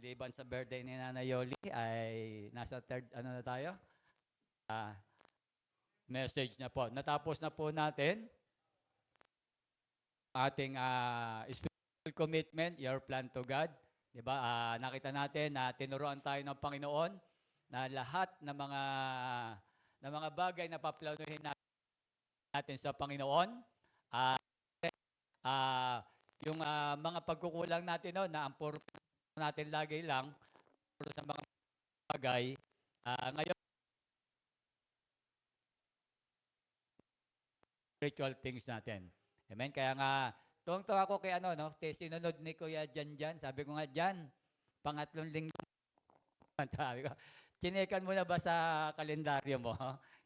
Maliban sa birthday ni Nanay Yoli, ay nasa third, ano na tayo? Message na po. Natapos na po natin ating spiritual commitment, your plan to God. Diba? Nakita natin na tinuruan tayo ng Panginoon na lahat ng mga bagay na paplanuhin natin sa Panginoon, uh, uh, yung mga pagkukulang natin no, na ang puro natin lagi lang sa mga bagay, ngayon spiritual things natin. Amen? Kaya nga, tuwang-tuwa ako kay ano, no? Sinunod ni Kuya Jan. Sabi ko nga, Jan, pangatlong linggo. Sabi ko, chinekan mo na ba sa kalendaryo mo?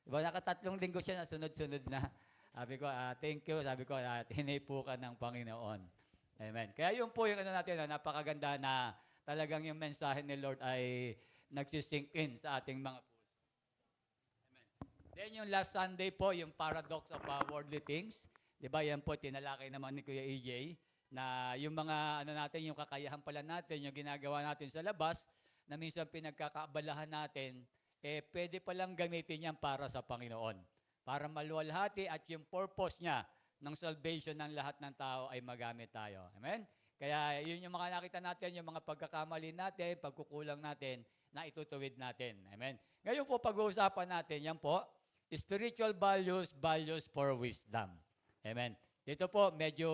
Diba, nakatatlong linggo siya na sunod-sunod na. Sabi ko, thank you. Sabi ko, tinipukan ng Panginoon. Amen. Kaya yun po yung ano natin, napakaganda na talagang yung mensahe ni Lord ay nagsisink in sa ating mga puso. Amen. Then yung last Sunday po, yung paradox of worldly things. Diba, yan po, tinalakay naman ni Kuya EJ, na yung mga, ano natin, yung kakayahan pala natin, yung ginagawa natin sa labas, na minsan pinagkakaabalahan natin, pwede palang gamitin yan para sa Panginoon. Para maluwalhati at yung purpose niya ng salvation ng lahat ng tao ay magamit tayo. Amen? Kaya yun yung mga nakita natin, yung mga pagkakamali natin, pagkukulang natin, na itutuwid natin. Amen? Ngayon po, pag-uusapan natin, yan po, spiritual values, values for wisdom. Amen. Dito po, medyo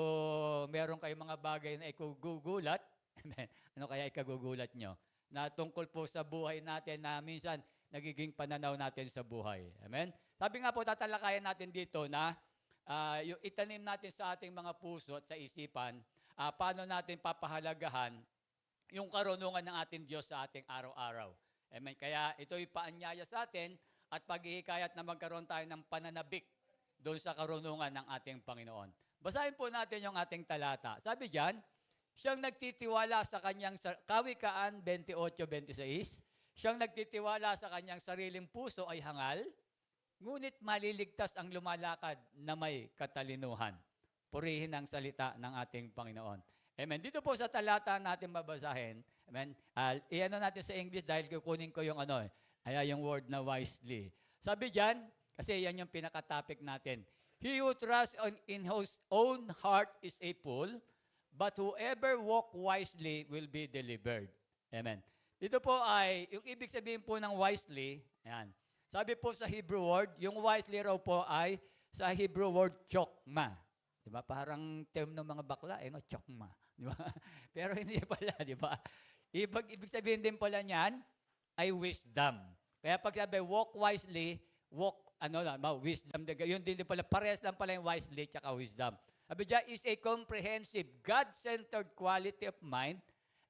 meron kayong mga bagay na ikugugulat. Amen. Ano kaya ikagugulat nyo? Na tungkol po sa buhay natin na minsan nagiging pananaw natin sa buhay. Amen. Sabi nga po, tatalakayan natin dito na yung itanim natin sa ating mga puso at sa isipan, paano natin papahalagahan yung karunungan ng ating Diyos sa ating araw-araw. Amen. Kaya ito'y paanyaya sa atin at paghihikayat na magkaroon tayo ng pananabik doon sa karunungan ng ating Panginoon. Basahin po natin yung ating talata. Sabi diyan, siyang nagtitiwala sa kanyang, Kawikaan 28:26, siyang nagtitiwala sa kanyang sariling puso ay hangal, ngunit maliligtas ang lumalakad na may katalinuhan. Purihin ang salita ng ating Panginoon. Amen. Dito po sa talata natin babasahin, amen, iano natin sa English dahil kukunin ko yung yung word na wisely. Sabi diyan, kasi yan yung pinaka-topic natin. He who trusts in his own heart is a fool, but whoever walk wisely will be delivered. Amen. Dito po ay, yung ibig sabihin po ng wisely, ayan. Sabi po sa Hebrew word, yung wisely raw po ay sa Hebrew word chokma. Di ba? Parang term ng mga bakla, chokma. Di ba? Pero hindi pala, di ba? Ibig sabihin din pala niyan ay wisdom. Kaya pag sabi, walk wisely, walk wisdom. Yun din pala, parehas lang pala yung wisely tsaka wisdom. Sabi diyan, is a comprehensive, God-centered quality of mind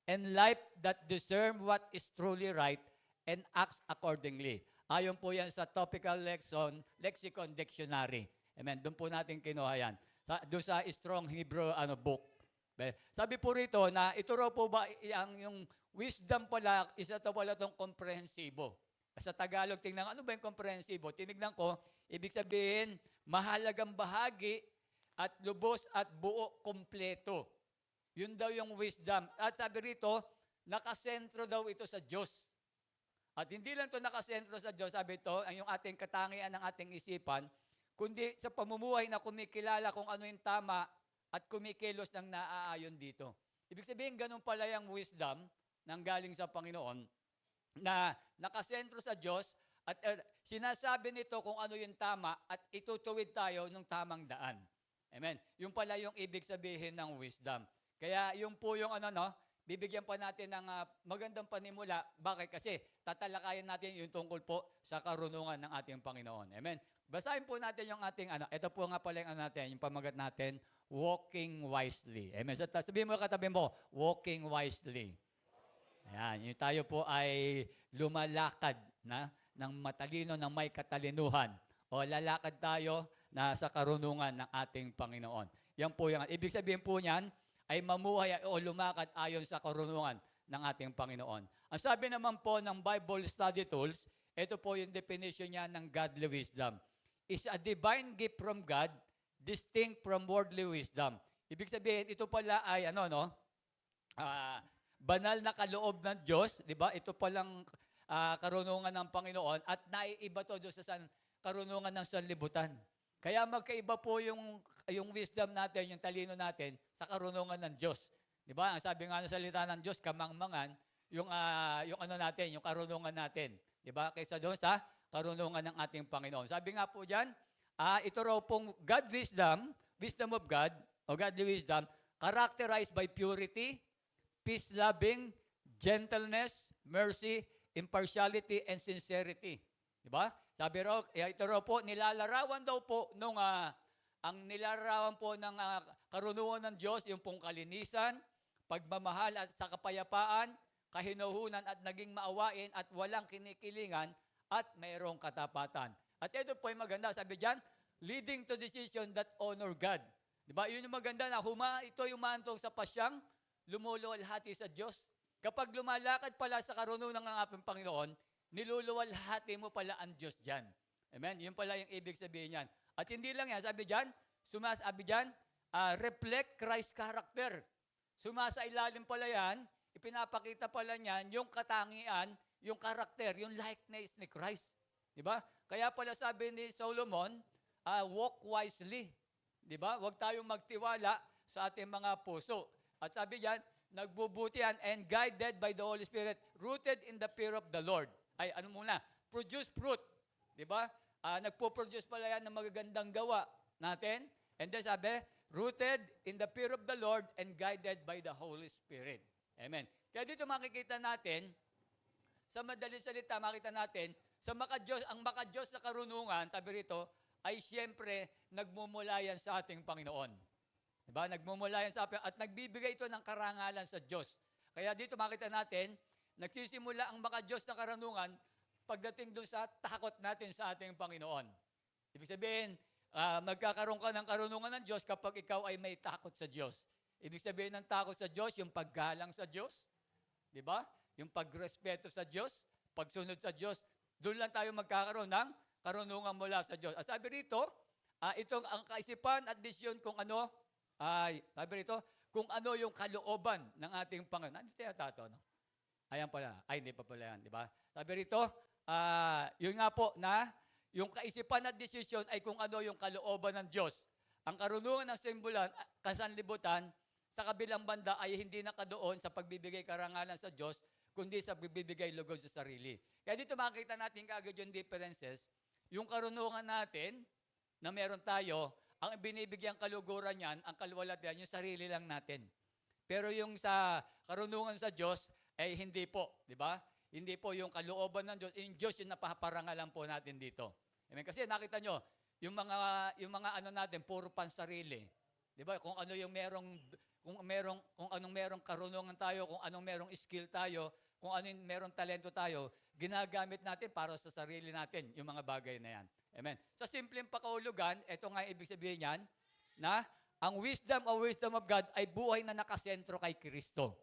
and life that discern what is truly right and acts accordingly. Ayon po yan sa Topical Lexicon Dictionary. Amen. Doon po natin kinuha yan. Doon sa Strong Hebrew book. Sabi po rito na ito raw po ba yung wisdom pala, isa to pala itong komprehensibo. Sa Tagalog, tingnan, ano ba yung komprehensibo? Tinignan ko, ibig sabihin, mahalagang bahagi at lubos at buo, kompleto. Yun daw yung wisdom. At sabi rito, nakasentro daw ito sa Diyos. At hindi lang ito nakasentro sa Diyos, sabi ito, ang yung ating katangian ng ating isipan, kundi sa pamumuhay na kumikilala kung ano yung tama at kumikilos ng naaayon dito. Ibig sabihin, ganun pala yung wisdom nang galing sa Panginoon, na nakasentro sa Diyos at sinasabi nito kung ano yung tama at itutuwid tayo ng tamang daan. Amen. Yung pala yung ibig sabihin ng wisdom. Kaya yung po yung bibigyan pa natin ng magandang panimula. Bakit? Kasi tatalakayan natin yung tungkol po sa karunungan ng ating Panginoon. Amen. Basahin po natin yung ating ito po nga pala yung natin, yung pamagat natin, walking wisely. Amen. So, sabihin mo katabi mo, walking wisely. Ayan, yung tayo po ay lumalakad ng matalino, ng may katalinuhan. O lalakad tayo na sa karunungan ng ating Panginoon. Yan po yung, ibig sabihin po niyan ay mamuhay o lumakad ayon sa karunungan ng ating Panginoon. Ang sabi naman po ng Bible Study Tools, ito po yung definition niya ng godly wisdom. Is a divine gift from God, distinct from worldly wisdom. Ibig sabihin, ito pala ay banal na kaloob ng Diyos, di ba? Ito palang karunungan ng Panginoon at naiiba to doon sa karunungan ng sanlibutan. Kaya magkaiba po yung wisdom natin, yung talino natin sa karunungan ng Diyos. Di ba? Ang sabi nga ng salita ng Diyos, kamangmangan, yung ano natin, yung karunungan natin. Di ba? Kaysa doon sa karunungan ng ating Panginoon. Sabi nga po diyan, ito raw pong God wisdom, wisdom of God, o godly wisdom, characterized by purity, peace-loving, gentleness, mercy, impartiality, and sincerity. Di ba? Sabi raw, ito raw po, nilalarawan daw po nung, ang nilalarawan po ng karunungan ng Diyos, yung pong kalinisan, pagmamahal at sa kapayapaan, kahinuhunan at naging maawain at walang kinikilingan at mayroong katapatan. At ito po yung maganda, sabi diyan, leading to decision that honor God. Diba? Yun yung maganda na ito yung mantong sa pasyang lumuluwalhati sa Diyos. Kapag lumalakad pala sa karunungan ng ating Panginoon, niluluwalhati mo pala ang Diyos dyan. Amen? Yun pala yung ibig sabihin yan. At hindi lang yan, sabi dyan, reflect Christ's character. Sumasailalim pala yan, ipinapakita pala niyan yung katangian, yung karakter, yung likeness ni Christ. Diba? Kaya pala sabi ni Solomon, walk wisely. Diba? Huwag tayong magtiwala sa ating mga puso. At sabi diyan, nagbubutihan and guided by the Holy Spirit, rooted in the fear of the Lord. Ay, ano muna? Produce fruit. Diba? Nagpo-produce pala yan ng magagandang gawa natin. And then sabi, rooted in the fear of the Lord and guided by the Holy Spirit. Amen. Kaya dito makikita natin, sa madaling salita, makita natin, ang maka-Diyos na karunungan, sabi rito, ay siyempre nagmumula yan sa ating Panginoon. Diba? Nagmumula yan sa ating, at nagbibigay ito ng karangalan sa Diyos. Kaya dito makita natin, nagsisimula ang maka-Diyos na karunungan pagdating doon sa takot natin sa ating Panginoon. Ibig sabihin, magkakaroon ka ng karunungan ng Diyos kapag ikaw ay may takot sa Diyos. Ibig sabihin ng takot sa Diyos, yung paggalang sa Diyos, di ba? Yung pagrespeto sa Diyos, pagsunod sa Diyos, doon lang tayo magkakaroon ng karunungan mula sa Diyos. At sabi rito, itong ang kaisipan at desisyon kung ano, sabi rito, kung ano yung kalooban ng ating Panginoon. Nandito tayo tato, no? Ayan pala. Ay, hindi pa pala yan, di ba? Sabi rito, yun nga po na, yung kaisipan at desisyon ay kung ano yung kalooban ng Diyos. Ang karunungan ng simbolan, kansanlibutan, sa kabilang banda ay hindi nakadoon sa pagbibigay karangalan sa Diyos, kundi sa pagbibigay lugod sa sarili. Kaya dito makikita natin kaagad yung differences. Yung karunungan natin, na meron tayo, ang binibigyan kaluguran niyan, ang kaluwalhatian, yung sarili lang natin. Pero yung sa karunungan sa Diyos, ay hindi po, di ba? Hindi po yung kalooban ng Diyos, yung Diyos yung napaparangalan po natin dito. Amen? Kasi nakita nyo, yung mga ano natin, puro pansarili. Di ba? Kung ano yung kung anong merong karunungan tayo, kung anong merong skill tayo, kung anong merong talento tayo, ginagamit natin para sa sarili natin, yung mga bagay na yan. Amen. Sa simpleng pakahulugan, ito nga ibig sabihin yan, na ang wisdom of God ay buhay na nakasentro kay Kristo.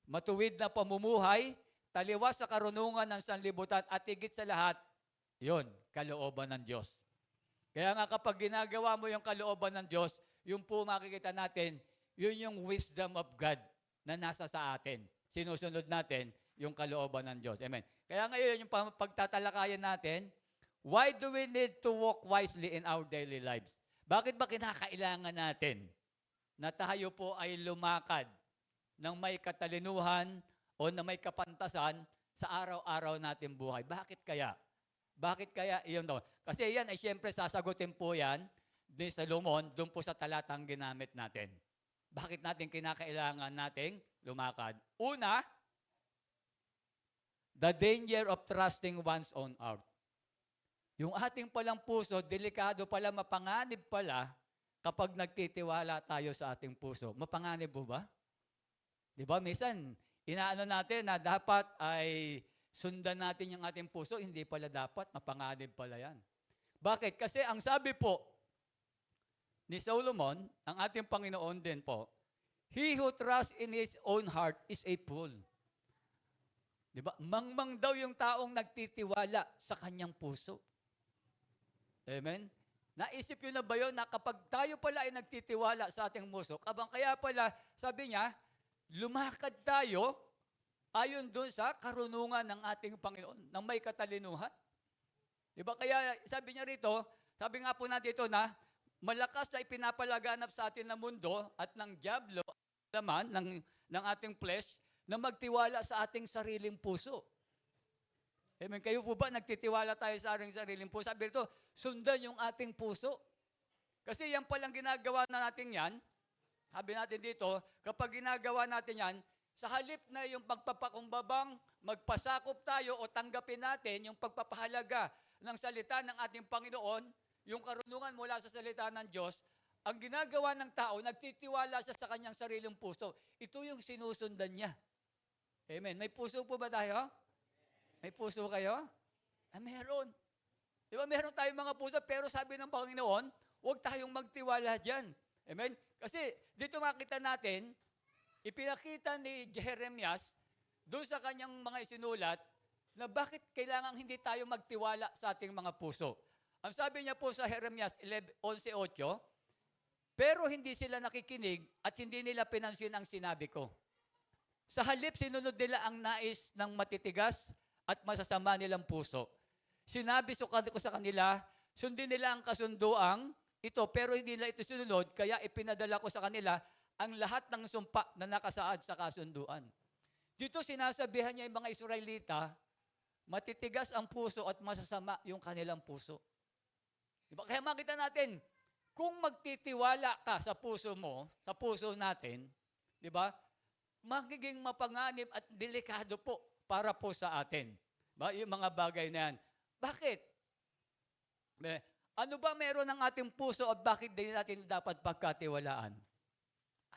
Matuwid na pamumuhay, taliwas sa karunungan ng sanlibutan at higit sa lahat, yun, kalooban ng Diyos. Kaya nga kapag ginagawa mo yung kalooban ng Diyos, yung po makikita natin, yun yung wisdom of God na nasa sa atin. Sinusunod natin yung kalooban ng Diyos. Amen. Kaya ngayon, yung pagtatalakayan natin, why do we need to walk wisely in our daily lives? Bakit ba kinakailangan natin na tayo po ay lumakad ng may katalinuhan o na may kapantasan sa araw-araw natin buhay? Bakit kaya? Bakit kaya iyon daw? Kasi yan ay siyempre sasagutin po yan ni Solomon doon po sa talatang ginamit natin. Bakit natin kinakailangan nating lumakad? Una, the danger of trusting one's own heart. Yung ating palang puso, delikado pala, mapanganib pala kapag nagtitiwala tayo sa ating puso. Mapanganib po ba? Di ba? Minsan, inaano natin na dapat ay sundan natin yung ating puso, hindi pala dapat, mapanganib pala yan. Bakit? Kasi ang sabi po ni Solomon, ang ating Panginoon din po, he who trusts in his own heart is a fool. Di ba? Mangmang daw yung taong nagtitiwala sa kanyang puso. Amen? Naisip yun na ba yun na kapag tayo pala ay nagtitiwala sa ating puso, kaya pala, sabi niya, lumakad tayo ayon doon sa karunungan ng ating Panginoon, ng may katalinuhan. Diba? Kaya sabi niya rito, sabi nga po natin ito na, malakas na ipinapalaganap sa atin ng mundo at ng dyablo, laman ng ating flesh, na magtiwala sa ating sariling puso. Amen. Kayo po ba nagtitiwala tayo sa ating sariling puso? Sabi rito, sundan yung ating puso. Kasi yan palang ginagawa na natin yan, sabi natin dito, kapag ginagawa natin yan, sa halip na yung pagpapakumbabang, magpasakop tayo o tanggapin natin yung pagpapahalaga ng salita ng ating Panginoon, yung karunungan mula sa salita ng Diyos, ang ginagawa ng tao, nagtitiwala siya sa kanyang sariling puso. Ito yung sinusundan niya. Amen. May puso po ba tayo? May puso kayo? Meron. Di ba meron tayong mga puso, pero sabi ng Panginoon, huwag tayong magtiwala dyan. Amen? Kasi dito makita natin, ipinakita ni Jeremias, doon sa kanyang mga isinulat, na bakit kailangan hindi tayo magtiwala sa ating mga puso. Ang sabi niya po sa Jeremias 11:8, pero hindi sila nakikinig at hindi nila pinansin ang sinabi ko. Sa halip, sinunod nila ang nais ng matitigas at masasama nilang puso. Sinabi ko sa kanila, sundin nila ang kasunduang ito, pero hindi nila ito sinunod, kaya ipinadala ko sa kanila ang lahat ng sumpa na nakasaad sa kasunduan. Dito sinasabihan niya yung mga Israelita, matitigas ang puso at masasama yung kanilang puso. Diba? Kaya makita natin, kung magtitiwala ka sa puso mo, sa puso natin, di ba? Magiging mapanganib at delikado po para po sa atin. Ba? Yung mga bagay na yan. Bakit? Ano ba meron ng ating puso at bakit din natin dapat pagkatiwalaan?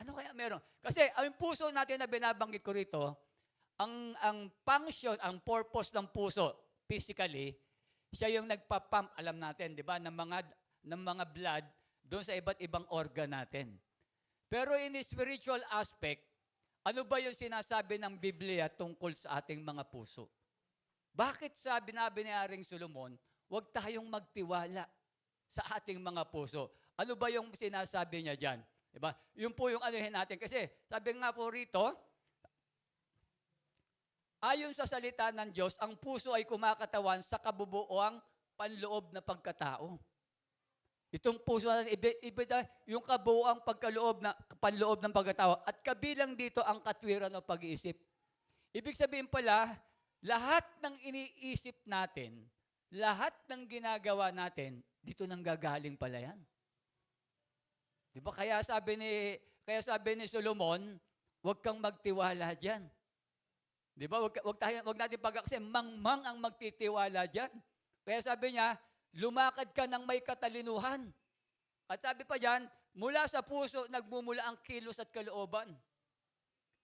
Ano kaya meron? Kasi ang puso natin na binabanggit ko rito, ang function, ang purpose ng puso, physically, siya yung nagpapump, alam natin, di ba, ng mga blood doon sa iba't ibang organ natin. Pero in the spiritual aspect, ano ba yung sinasabi ng Biblia tungkol sa ating mga puso? Bakit sabi ni Haring Solomon, huwag tayong magtiwala sa ating mga puso? Ano ba yung sinasabi niya dyan? Diba? Yun po yung anuhin natin. Kasi sabi nga po rito, ayon sa salita ng Diyos, ang puso ay kumakatawan sa kabubuoang panloob na pagkatao. Itong puso natin, yung kabuuang panloob ng pagkatao at kabilang dito ang katwiran o pag-iisip. Ibig sabihin pala, lahat ng iniisip natin, lahat ng ginagawa natin, dito nang gagaling pala yan. Di ba? Kaya sabi ni Solomon, huwag kang magtiwala dyan. Di ba? Huwag natin kasi mangmang ang magtitiwala dyan. Kaya sabi niya, lumakad ka ng may katalinuhan. At sabi pa dyan, mula sa puso, nagmumula ang kilos at kalooban.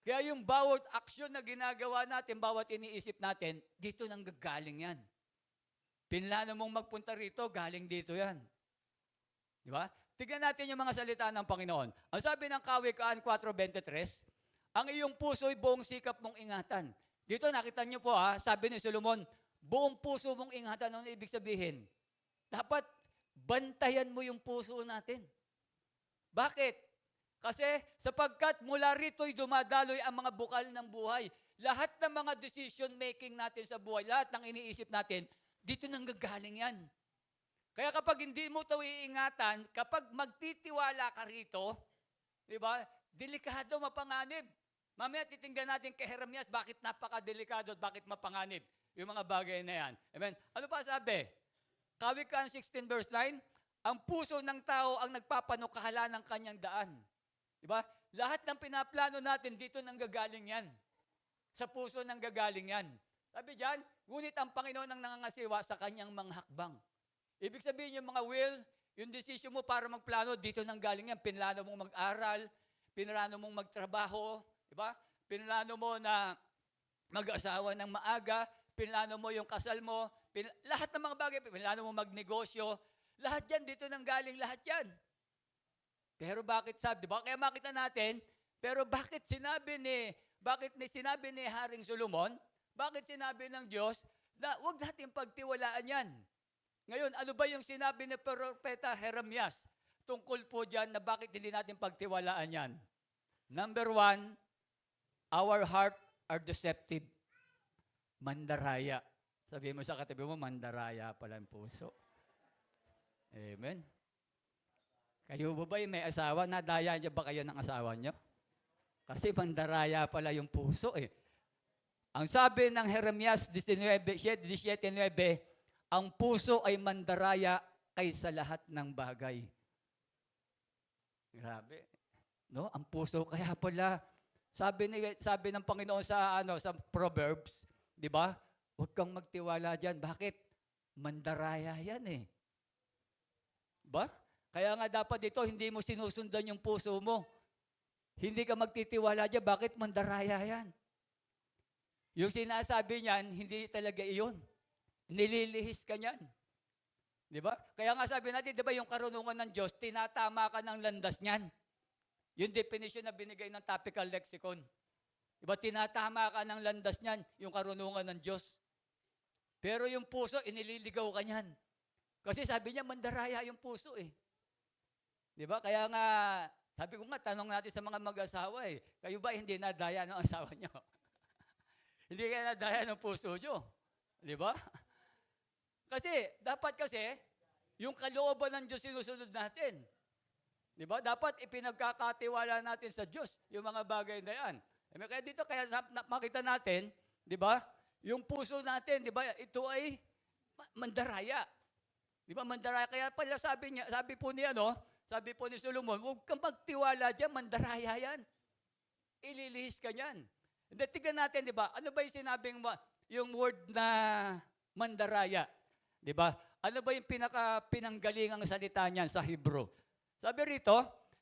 Kaya yung bawat aksyon na ginagawa natin, bawat iniisip natin, dito nang gagaling yan. Pinlano mong magpunta rito, galing dito yan. Di ba? Tignan natin yung mga salita ng Panginoon. Ang sabi ng Kawikaan 4:23, ang iyong puso ay buong sikap mong ingatan. Dito nakita niyo po sabi ni Solomon, buong puso mong ingatan. Ano ibig sabihin? Dapat bantayan mo yung puso natin. Bakit? Kasi sapagkat mula rito'y dumadaloy ang mga bukal ng buhay. Lahat ng mga decision making natin sa buhay, lahat ng iniisip natin, dito nang gagaling yan. Kaya kapag hindi mo ito iingatan, kapag magtitiwala ka rito, di ba, delikado, mapanganib. Mamaya titingnan natin kay Jeremias, bakit napakadelikado at bakit mapanganib yung mga bagay na yan. Amen? Ano pa sabi? Kawikaan 16 verse 9, ang puso ng tao ang nagpapanukahala ng kanyang daan. Diba? Lahat ng pinaplano natin, dito nang gagaling yan. Sa puso nang gagaling yan. Sabi dyan, ngunit ang Panginoon ang nangangasiwa sa kanyang mga hakbang. Ibig sabihin yung mga will, yung decision mo para magplano, dito nang galing yan. Pinlano mong mag-aral, pinlano mong magtrabaho, diba? Pinlano mo na mag-asawa ng maaga, pinlano mo yung kasal mo, lahat ng mga bagay, pinlano mo magnegosyo, lahat yan, dito nang galing lahat yan. Pero bakit sabi, diba? Kaya makita natin, pero bakit sinabi ni Haring Solomon, bakit sinabi ng Diyos, na huwag natin pagtiwalaan yan. Ngayon, ano ba yung sinabi ni Propeta Jeremias tungkol po dyan na bakit hindi natin pagtiwalaan yan? Number 1, our heart are deceptive. Mandaraya. Sabihin mo sa katabi mo, mandaraya pala ang puso. Amen. Kayo ba may asawa? Nadaya niyo ba kayo ng asawa niyo? Kasi mandaraya pala yung puso eh. Ang sabi ng Jeremias 17:9, ang puso ay mandaraya kaysa lahat ng bagay. Grabe. No, ang puso kaya pala sabi ng Panginoon sa Proverbs, 'di ba? Huwag kang magtiwala diyan. Bakit? Mandaraya 'yan eh. Ba? Kaya nga dapat dito hindi mo sinusundan yung puso mo. Hindi ka magtitiwala diyan. Bakit? Mandaraya 'yan. Yung sinasabi niyan, hindi talaga iyon. Nililihis ka niyan. Di ba? Kaya nga sabi natin, di ba yung karunungan ng Diyos, tinatama ka ng landas niyan. Yung definition na binigay ng topical lexicon. Di ba? Tinatama ka ng landas niyan, yung karunungan ng Diyos. Pero yung puso, inililigaw ka niyan. Kasi sabi niya, mandaraya yung puso eh. Di ba? Kaya nga, sabi ko nga, tanong natin sa mga mag-asawa eh, kayo ba hindi nadaya ng asawa niyo? Hindi kayo nadaya ng puso nyo. Di ba? Dapat yung kalooban ng Diyos sinusunod natin. Di ba? Dapat ipinagkakatiwala natin sa Diyos yung mga bagay na yan. Kaya dito, makita natin, di ba? Yung puso natin, di ba? Ito ay mandaraya. Di ba? Mandaraya. Kaya pala sabi po ni Solomon, huwag kang magtiwala dyan, mandaraya yan. Ililihis ka niyan. Hindi, tignan natin, di ba? Ano ba yung sinabing, yung word na mandaraya? Di ba? Ano ba yung pinanggalingang salita niyan sa Hebrew? Sabi rito,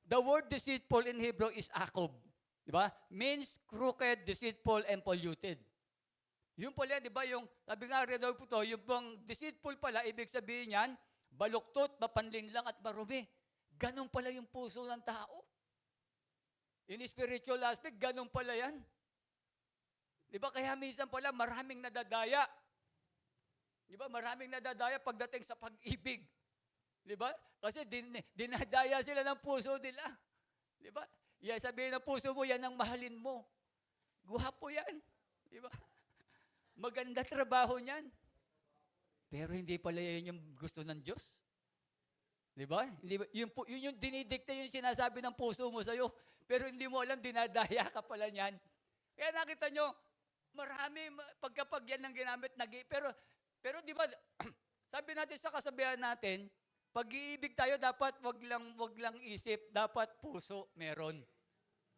the word deceitful in Hebrew is akob. Di ba? Means crooked, deceitful, and polluted. Yung pala, di ba, yung, sabi nga rin po to, yung bang deceitful pala, ibig sabihin yan, baluktot, mapanlinlang at marumi. Ganun pala yung puso ng tao. In spiritual aspect, ganun pala yan. Di ba? Kaya minsan pala maraming nadadaya. Di ba? Maraming nadadaya pagdating sa pag-ibig. Di ba? Kasi dinadaya sila ng puso nila. Di ba? Yan, sabihin ng puso mo, yan ang mahalin mo. Guwapo yan. Di ba? Maganda trabaho niyan. Pero hindi pala yun yung gusto ng Diyos. Di ba? Yun yung dinidikta yung sinasabi ng puso mo sa'yo. Pero hindi mo alam, dinadaya ka pala niyan. Kaya nakita nyo, marami, pagkapag yan ang ginamit, pero di ba, sabi natin sa kasabihan natin, pag-iibig tayo, dapat wag lang isip, dapat puso meron.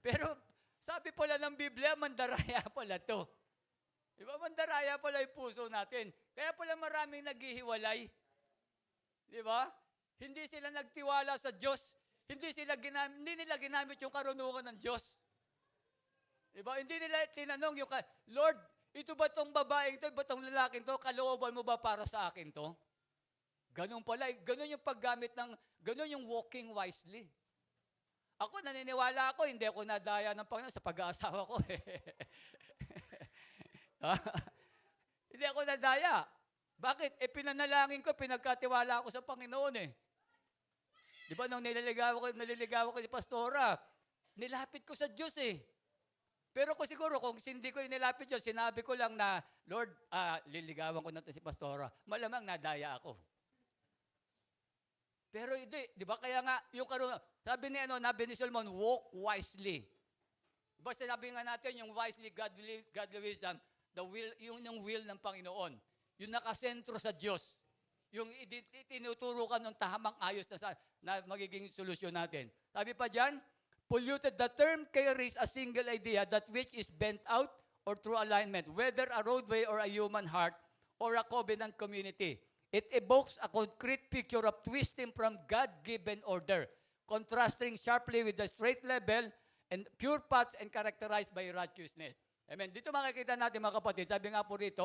Pero, sabi pala ng Biblia, mandaraya pala to. Di ba, mandaraya pala yung puso natin. Kaya pala maraming naghihiwalay. Di ba? Hindi sila nagtiwala sa Diyos. Hindi nila ginamit yung karunungan ng Diyos. Diba? Hindi nila tinanong yung, Lord, ito ba tong babaeng to, ba tong lalaking to, kalooban mo ba para sa akin to? Ganun pala, ganun yung paggamit ganun yung walking wisely. Ako, naniniwala ako, hindi ako nadaya ng Panginoon sa pag-aasawa ko. Hindi ako nadaya. Bakit? Pinanalangin ko, pinagkatiwala ako sa Panginoon eh. Di ba, nung naliligaw ko si Pastora, nilapit ko sa Diyos eh. Pero siguro, kung hindi ko inilapit yun, sinabi ko lang na, Lord, liligawan ko na ito si Pastora. Malamang nadaya ako. Pero hindi, di ba? Kaya nga, sabi ni Solomon, walk wisely. Diba sabi nga natin, yung wisely, godly wisdom, yung will ng Panginoon. Yung nakasentro sa Diyos. Yung tinuturo ka ng tamang ayos na magiging solusyon natin. Sabi pa dyan, polluted, the term carries a single idea that which is bent out or through alignment, whether a roadway or a human heart or a covenant community. It evokes a concrete picture of twisting from God-given order, contrasting sharply with the straight level and pure paths and characterized by righteousness. Amen. Dito makikita natin mga kapatid, sabi nga po rito,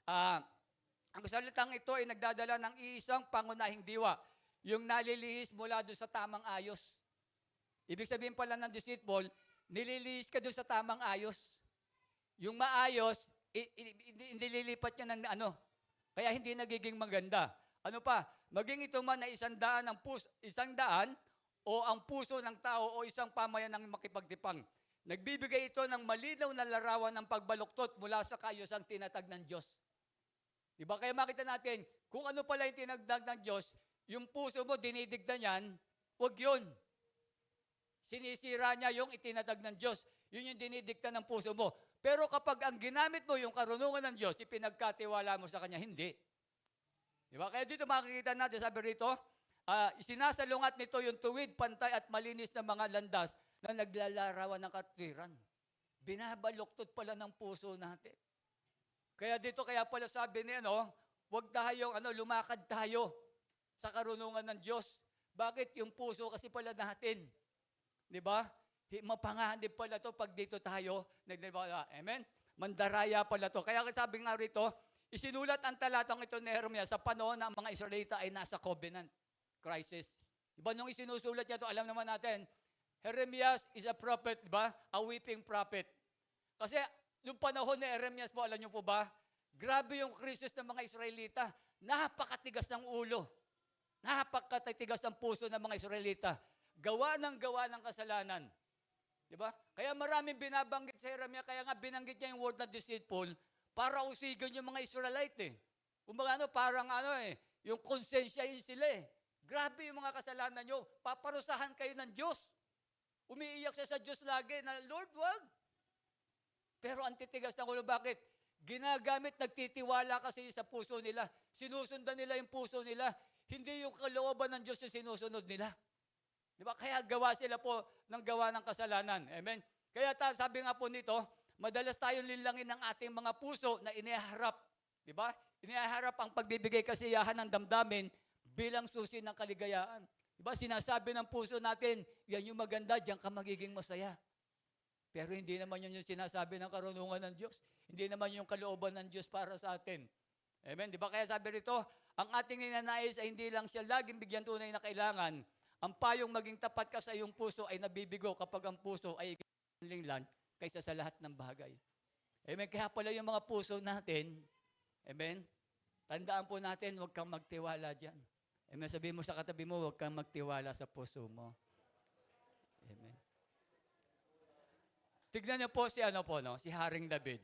ang salitang ito ay nagdadala ng isang pangunahing diwa, yung nalilihis mula doon sa tamang ayos. Ibig sabihin pala ng deceitful, nililihis ka doon sa tamang ayos. Yung maayos, nililipat niya ng kaya hindi nagiging maganda. Ano pa? Maging ito man ay isang daan o ang puso ng tao o isang pamayan ng makipagtipang. Nagbibigay ito ng malinaw na larawan ng pagbaluktot mula sa kaayusang tinatag ng Diyos. Diba? Kaya makita natin, kung ano pala yung tinagdag ng Diyos, yung puso mo, dinidigdan yan, huwag yun. Sinisira niya yung itinatag ng Diyos. Yun yung dinidikta ng puso mo. Pero kapag ang ginamit mo yung karunungan ng Diyos, ipinagkatiwala mo sa Kanya, hindi. Diba? Kaya dito makikita natin, sabi rito, isinasalungat nito yung tuwid, pantay at malinis na mga landas na naglalarawan ng katwiran. Binabaluktot pala ng puso natin. Kaya dito, kaya pala sabi niya, huwag tayong lumakad tayo sa karunungan ng Diyos. Bakit? Yung puso kasi pala natin. Di ba? Mapanganib pala to pag dito tayo nagniwala. Amen? Mandaraya pala to. Kaya sabi nga rito, isinulat ang talatang ito ni Jeremias sa panahon na ang mga Israelita ay nasa covenant crisis. Di ba? Nung isinusulat niya to, alam naman natin, Jeremias is a prophet, di ba? A weeping prophet. Kasi yung panahon ni Jeremias po, alam niyo po ba? Grabe yung krisis ng mga Israelita. Napakatigas ng ulo. Napakatigas ng puso ng mga Israelita. Gawa ng kasalanan. Di ba? Kaya maraming binabanggit sa Jeremias, kaya nga binanggit niya yung word na deceitful para usigan yung mga Israelite eh. Kumbaga parang yung konsensya yun sila eh. Grabe yung mga kasalanan nyo. Paparusahan kayo ng Diyos. Umiiyak siya sa Diyos lagi na, Lord, wag. Pero ang titigas ng ulo, bakit? Ginagamit, nagtitiwala kasi sa puso nila. Sinusundan nila yung puso nila. Hindi yung kalooban ng Diyos yung sinusunod nila. Di ba? Kaya gawa sila po ng gawa ng kasalanan. Amen? Kaya sabi nga po nito, madalas tayong linlangin ng ating mga puso na iniharap. Di ba? Iniharap ang pagbibigay kasiyahan ng damdamin bilang susi ng kaligayaan. Di ba? Sinasabi ng puso natin, yan yung maganda, diyan ka magiging masaya. Pero hindi naman yun yung sinasabi ng karunungan ng Diyos. Hindi naman yung kalooban ng Diyos para sa atin. Amen? Di ba? Kaya sabi rito, ang ating ninanais ay hindi lang siya laging bigyan tunay na kailangan. Ang payong maging tapat ka sa iyong puso ay nabibigo kapag ang puso ay linglan kaysa sa lahat ng bagay. Amen? Kaya pala yung mga puso natin, amen? Tandaan po natin, huwag kang magtiwala dyan. Amen? Sabihin mo sa katabi mo, huwag kang magtiwala sa puso mo. Amen? Tignan niyo po si Haring David.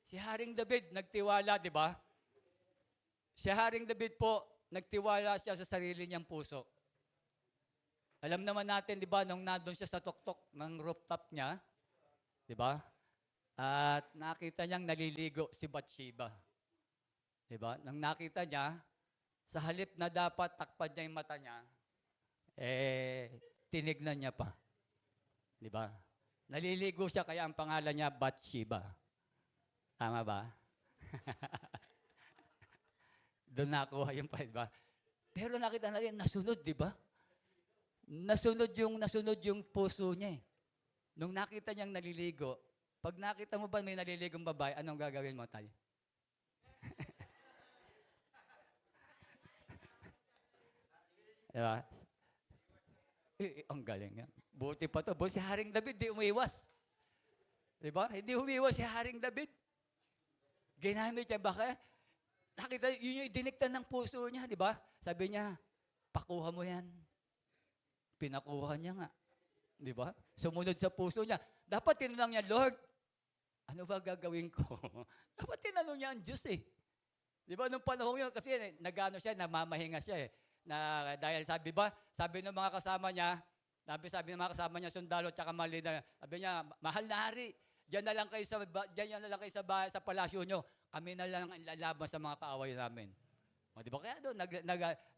Si Haring David, nagtiwala, di ba? Si Haring David po, nagtiwala siya sa sarili niyang puso. Alam naman natin, di ba, nung nandun siya sa tuktok ng rooftop niya, di ba? At nakita niyang naliligo si Bathsheba. Di ba? Nang nakita niya, sa halip na dapat takpan niya yung mata niya, tinignan niya pa. Di ba? Naliligo siya kaya ang pangalan niya Bathsheba. Tama ba? Doon nakuha yung pa, di ba? Pero nakita natin, nasunod, di ba? Nasunod yung puso niya eh. Nung nakita niyang naliligo, pag nakita mo ba may naliligong babae, anong gagawin mo, Tay? Di ba? Ang galing yan. Buti pa to. Si Haring David, di umiwas. Di ba? Hindi umiwas si Haring David. Ginamit niya, baka nakita, yun yung diniktan ng puso niya, di ba? Sabi niya, pakuha mo yan. Pinakuha niya nga. Di ba? Sumunod sa puso niya. Dapat tinanong niya, Lord, ano ba gagawin ko? Dapat tinanong niya ang Diyos eh. Di ba? Nung panahon yun, kasi nagano siya, namamahinga siya eh. Na, dahil sabi ng mga kasama niya, sabi ng mga kasama niya, sundalo at saka malina, sabi niya, mahal na hari, diyan na lang kayo sa bahay, sa palasyo nyo. Kami na lang ang lalaban sa mga kaaway namin. O, di ba? Kaya doon,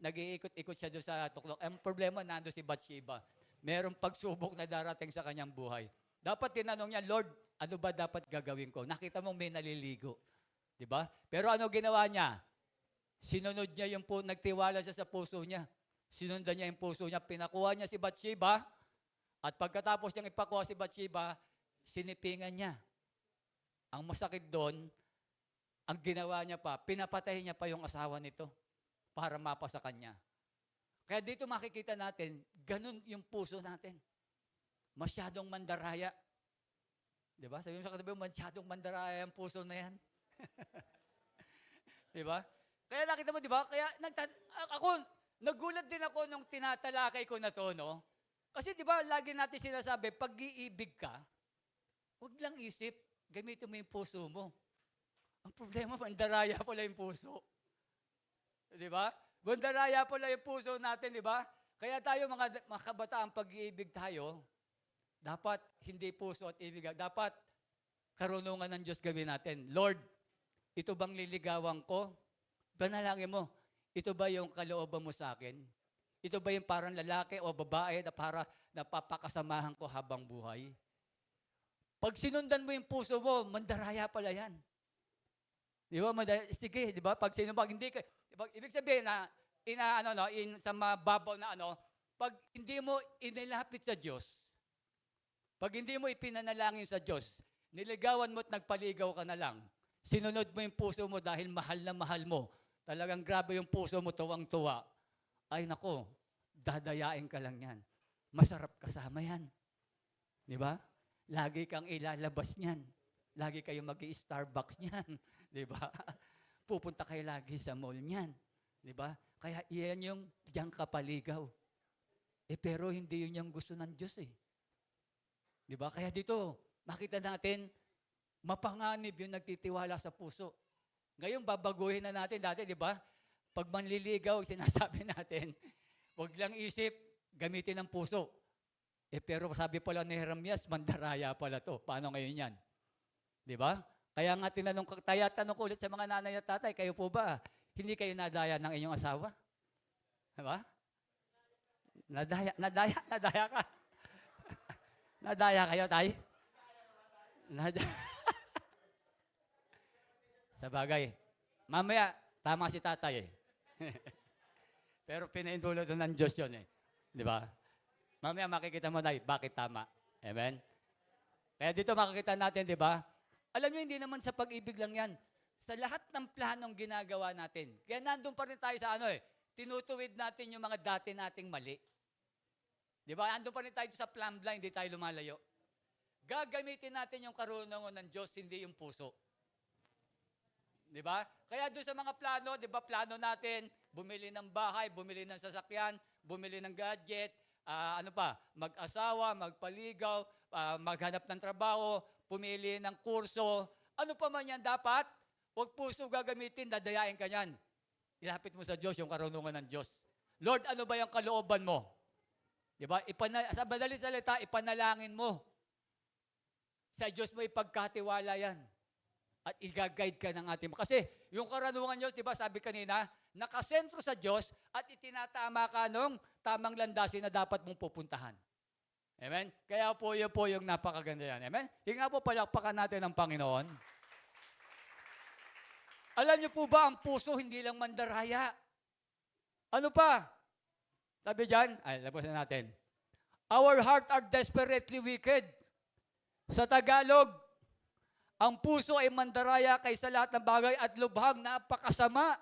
nag-iikot-ikot siya doon sa tuklok. Ang problema, nando si Bathsheba. Merong pagsubok na darating sa kanyang buhay. Dapat tinanong niya, Lord, ano ba dapat gagawin ko? Nakita mo may naliligo. Di ba? Pero ano ginawa niya? Sinunod niya nagtiwala siya sa puso niya. Sinundan niya yung puso niya. Pinakuha niya si Bathsheba. At pagkatapos niyang ipakuha si Bathsheba, sinipingan niya. Ang masakit doon, ang ginawa niya pa, pinapatay niya pa yung asawa nito para mapa sa kanya. Kaya dito makikita natin, ganun yung puso natin. Masyadong mandaraya. Di ba? Sabi mo sa katabi mo, masyadong mandaraya yung puso na yan. Di ba? Kaya nakita mo, di ba? Kaya nagulat din ako nung tinatalakay ko na to, no? Kasi di ba, lagi natin sinasabi, pag-iibig ka, huwag lang isip, gamitin mo yung puso mo. Ang problema, mandaraya pala yung puso. Di ba? Mandaraya pala yung puso natin, di ba? Kaya tayo mga kabataan, pag-iibig tayo, dapat hindi puso at ibig. Dapat karunungan ng Diyos gawin natin. Lord, ito bang liligawan ko? Panalangin mo, ito ba yung kalooban mo sa akin? Ito ba yung parang lalaki o babae na para napapakasamahan ko habang buhay? Pag sinundan mo yung puso mo, mandaraya pala yan. Di ba? Sige, di ba? Pag hindi ka, diba? Ibig sabihin na, sa mababaw na pag hindi mo inilapit sa Diyos, pag hindi mo ipinanalangin sa Diyos, niligawan mo at nagpaligaw ka na lang, sinunod mo yung puso mo dahil mahal na mahal mo, talagang grabe yung puso mo, tuwang-tuwa, ay nako, dadayain ka lang yan. Masarap kasama yan. Di ba? Lagi kang ilalabas niyan. Lagi kayo mag-i-Starbucks niyan. Di ba? Pupunta kayo lagi sa mall niyan. Di ba? Kaya iyan yung diyang kapaligaw. Pero hindi yun yung gusto ng Diyos eh. Di ba? Kaya dito, makita natin, mapanganib yung nagtitiwala sa puso. Ngayon, babaguhin na natin dati, di ba? Pag manliligaw, sinasabi natin, huwag lang isip, gamitin ang puso. Pero sabi pala ni Jeremias, mandaraya pala to. Paano ngayon yan? Di ba? Kaya nga tanong ko ulit sa mga nanay at tatay, kayo po ba, hindi kayo nadaya ng inyong asawa? Di ba? Nadaya ka. Nadaya kayo, tay? Sa bagay, mamaya, tama si tatay eh. Pero pinaintulot ng Diyos yun eh. Di ba? Mamaya makikita mo, tay, bakit tama. Amen? Kaya dito makikita natin, di ba? Alam nyo, hindi naman sa pag-ibig lang yan. Sa lahat ng planong ginagawa natin. Kaya nandun pa rin tayo sa tinutuwid natin yung mga dati nating mali. Di ba? Nandun pa rin tayo sa plumb line, hindi tayo lumalayo. Gagamitin natin yung karunungan ng Diyos, hindi yung puso. Di ba? Kaya doon sa mga plano, di ba, plano natin, bumili ng bahay, bumili ng sasakyan, bumili ng gadget, mag-asawa, magpaligaw, maghanap ng trabaho, pumili ng kurso, ano pa man yan dapat, huwag puso gagamitin, dadayain ka yan. Ilapit mo sa Diyos yung karunungan ng Diyos. Lord, ano ba yung kalooban mo? Di ba? Sa madaling salita, ipanalangin mo. Sa Diyos mo ipagkatiwala yan. At i-guide ka ng ating. Kasi yung karunungan Diyos, di ba sabi kanina, nakasentro sa Diyos at itinatama ka nung tamang landasin na dapat mong pupuntahan. Amen? Kaya po yun po yung napakaganda yan. Amen? Yung nga po, palakpakan natin ang Panginoon. Alam niyo po ba, ang puso hindi lang mandaraya. Ano pa? Sabi dyan, labasan natin. Our heart are desperately wicked. Sa Tagalog, ang puso ay mandaraya kaysa lahat ng bagay at lubhang napakasama.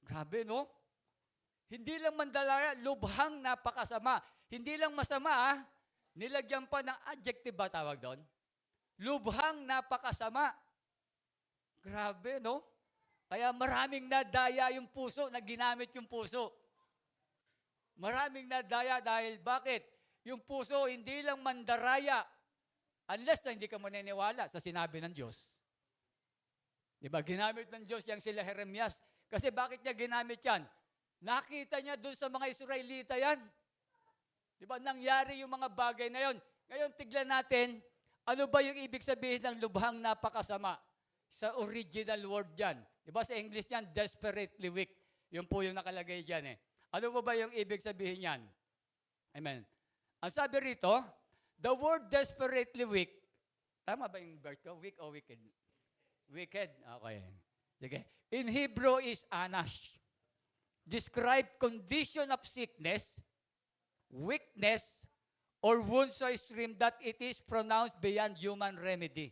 Grabe, no? Hindi lang mandaraya, lubhang napakasama. Hindi lang masama, nilagyan pa ng adjective ba tawag doon? Lubhang napakasama. Grabe, no? Kaya maraming nadaya yung puso, na ginamit yung puso. Maraming nadaya dahil bakit? Yung puso hindi lang mandaraya, unless na hindi ka maniniwala sa sinabi ng Diyos. Diba? Ginamit ng Diyos yang sila Jeremias. Kasi bakit niya ginamit yan? Nakita niya doon sa mga Israelita yan. Diba? Nangyari yung mga bagay na yon. Ngayon, tignan natin, ano ba yung ibig sabihin ng lubhang napakasama? Sa original word yan. Diba? Sa English yan, desperately weak. Yun po yung nakalagay dyan eh. Ano ba yung ibig sabihin yan? Amen. Ang sabi rito, the word desperately weak, tama ba yung verse ko? Weak o wicked? Wicked. Okay. Sige. In Hebrew is anash. Describe condition of sickness, weakness, or wound so extreme that it is pronounced beyond human remedy.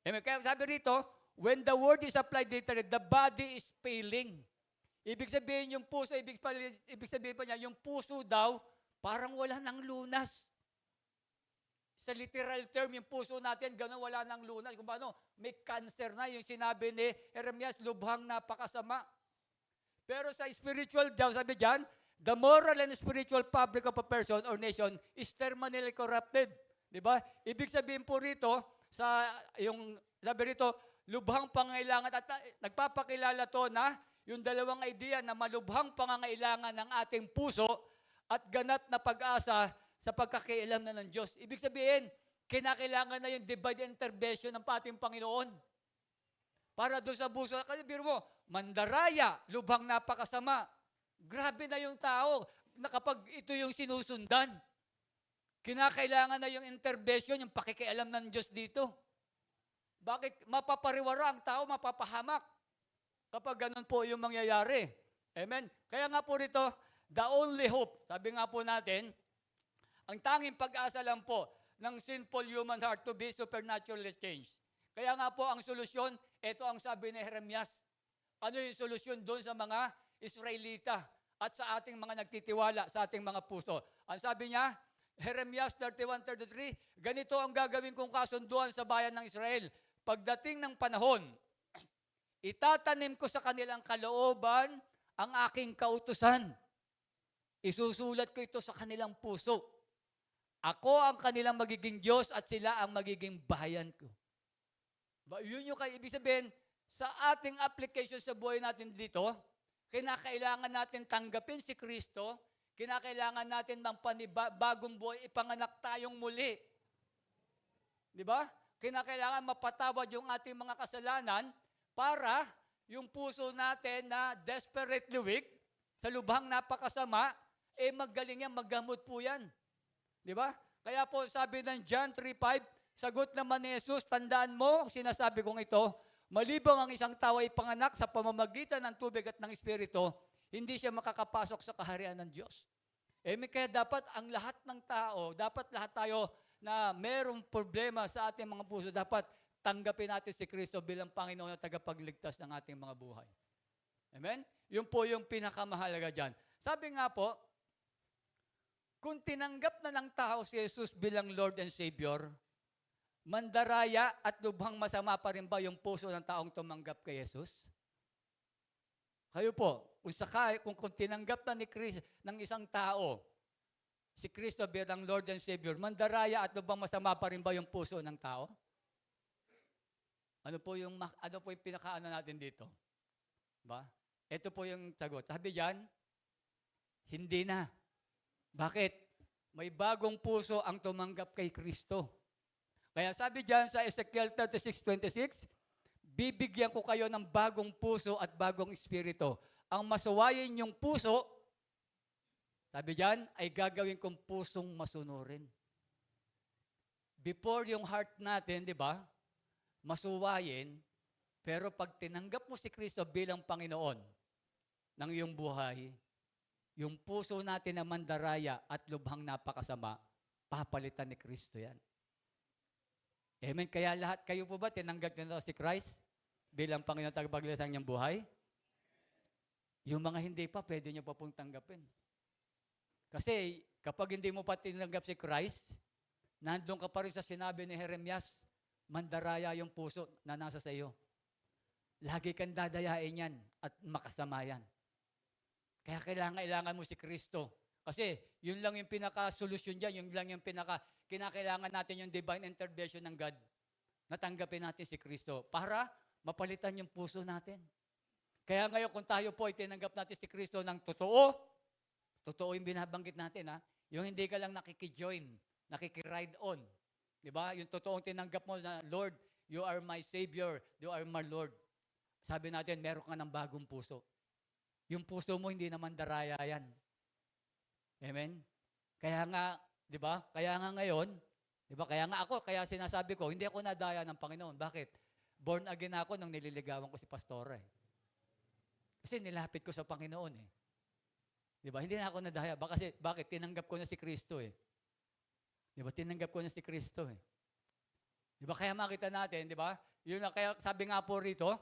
Amen. Kaya sabi rito, when the word is applied literally, the body is failing. Ibig sabihin yung puso, ibig sabihin pa niya, yung puso daw, parang wala ng lunas. Sa literal term, yung puso natin, gano'n wala ng lunas. Kung paano, may cancer na. Yung sinabi ni Jeremias, lubhang napakasama. Pero sa spiritual daw, sabi dyan, The moral and spiritual fabric of a person or nation is terminally corrupted. Di ba? Ibig sabihin po rito, sabi rito, lubhang pangailangan at nagpapakilala to na yung dalawang idea na malubhang pangangailangan ng ating puso at ganap na pag-asa sa pagkakialam na ng Diyos. Ibig sabihin, kinakailangan na yung divine intervention ng ating Panginoon. Para doon sa puso, kasi biro mo, mandaraya, lubhang napakasama. Grabe na yung tao na kapag ito yung sinusundan. Kinakailangan na yung intervention, yung pakikialam ng Diyos dito. Bakit? Mapapariwara ang tao, mapapahamak. Kapag ganun po yung mangyayari. Amen? Kaya nga po rito, the only hope, sabi nga po natin, ang tanging pag-asa lang po ng sinful human heart to be supernaturally changed. Kaya nga po ang solusyon, ito ang sabi ni Jeremias. Ano yung solusyon doon sa mga Israelita at sa ating mga nagtitiwala, sa ating mga puso? Ang sabi niya, Jeremias 31:33, ganito ang gagawin kong kasunduan sa bayan ng Israel. Pagdating ng panahon, itatanim ko sa kanilang kalooban ang aking kautusan. Isusulat ko ito sa kanilang puso. Ako ang kanilang magiging Diyos at sila ang magiging bayan ko. Yun yung ibig sabihin, sa ating application sa buhay natin dito, kinakailangan natin tanggapin si Kristo, kinakailangan natin ng bagong buhay, ipanganak tayong muli. Di ba? Kinakailangan mapatawad yung ating mga kasalanan para yung puso natin na desperately weak, sa lubhang napakasama, magaling yan, maggamot po yan. Di ba? Kaya po sabi ng John 3:5, sagot naman ni Jesus, tandaan mo ang sinasabi kong ito, malibang ang isang tao ay panganak sa pamamagitan ng tubig at ng Espiritu, hindi siya makakapasok sa kaharian ng Diyos. Kaya dapat ang lahat ng tao, dapat lahat tayo na merong problema sa ating mga puso, dapat tanggapin natin si Kristo bilang Panginoon at tagapagligtas ng ating mga buhay. Amen? Yun po yung pinakamahalaga dyan. Sabi nga po, kung tinanggap na ng tao si Jesus bilang Lord and Savior, mandaraya at lubhang masama pa rin ba yung puso ng taong tumanggap kay Jesus? Kayo po, kung tinanggap na ni Kristo ng isang tao, si Kristo bilang Lord and Savior, mandaraya at lubhang masama pa rin ba yung puso ng tao? Ano po yung pinakaano natin dito? Ba? Ito po yung sagot. Sabi diyan, hindi na. Bakit? May bagong puso ang tumanggap kay Kristo. Kaya sabi diyan sa Ezekiel 36:26, bibigyan ko kayo ng bagong puso at bagong espiritu. Ang masuwayin yung puso, sabi diyan, ay gagawin kong pusong masunurin. Before yung heart natin, di ba, masuwayin, pero pag tinanggap mo si Kristo bilang Panginoon ng iyong buhay, yung puso natin na mandaraya at lubhang napakasama, papalitan ni Kristo yan. Amen. Kaya lahat, kayo po ba tinanggap nyo si Christ bilang Panginoon at tagapagligtas ng inyong buhay? Yung mga hindi pa, pwede nyo pa pong tanggapin. Kasi kapag hindi mo pa tinanggap si Christ, nandun ka pa rin sa sinabi ni Jeremias, mandaraya yung puso na nasa sa iyo. Lagi kang dadayain yan at makasama yan. Kaya kailangan mo si Kristo. Kasi yun lang yung pinaka-solusyon dyan, yun lang yung kinakailangan natin yung divine intervention ng God. Natanggapin natin si Kristo para mapalitan yung puso natin. Kaya ngayon kung tayo po ay tinanggap natin si Kristo ng totoo yung binabanggit natin, ha? Yung hindi ka lang nakikijoin, nakikiride on. Diba? Yung totoong tinanggap mo na, Lord, you are my Savior, you are my Lord. Sabi natin, meron ka ng bagong puso. Yung puso mo, hindi naman daraya yan. Amen? Kaya nga, di ba? Kaya nga ngayon, di ba? Kaya sinasabi ko, hindi ako nadaya ng Panginoon. Bakit? Born again ako nung nililigawan ko si Pastora. Kasi nilapit ko sa Panginoon eh. Di ba? Hindi na ako nadaya. Bakit? Tinanggap ko na si Kristo eh. Di ba? Tinanggap ko na si Kristo eh. Di ba? Kaya makita natin, di ba? Yun na, kaya sabi nga po rito,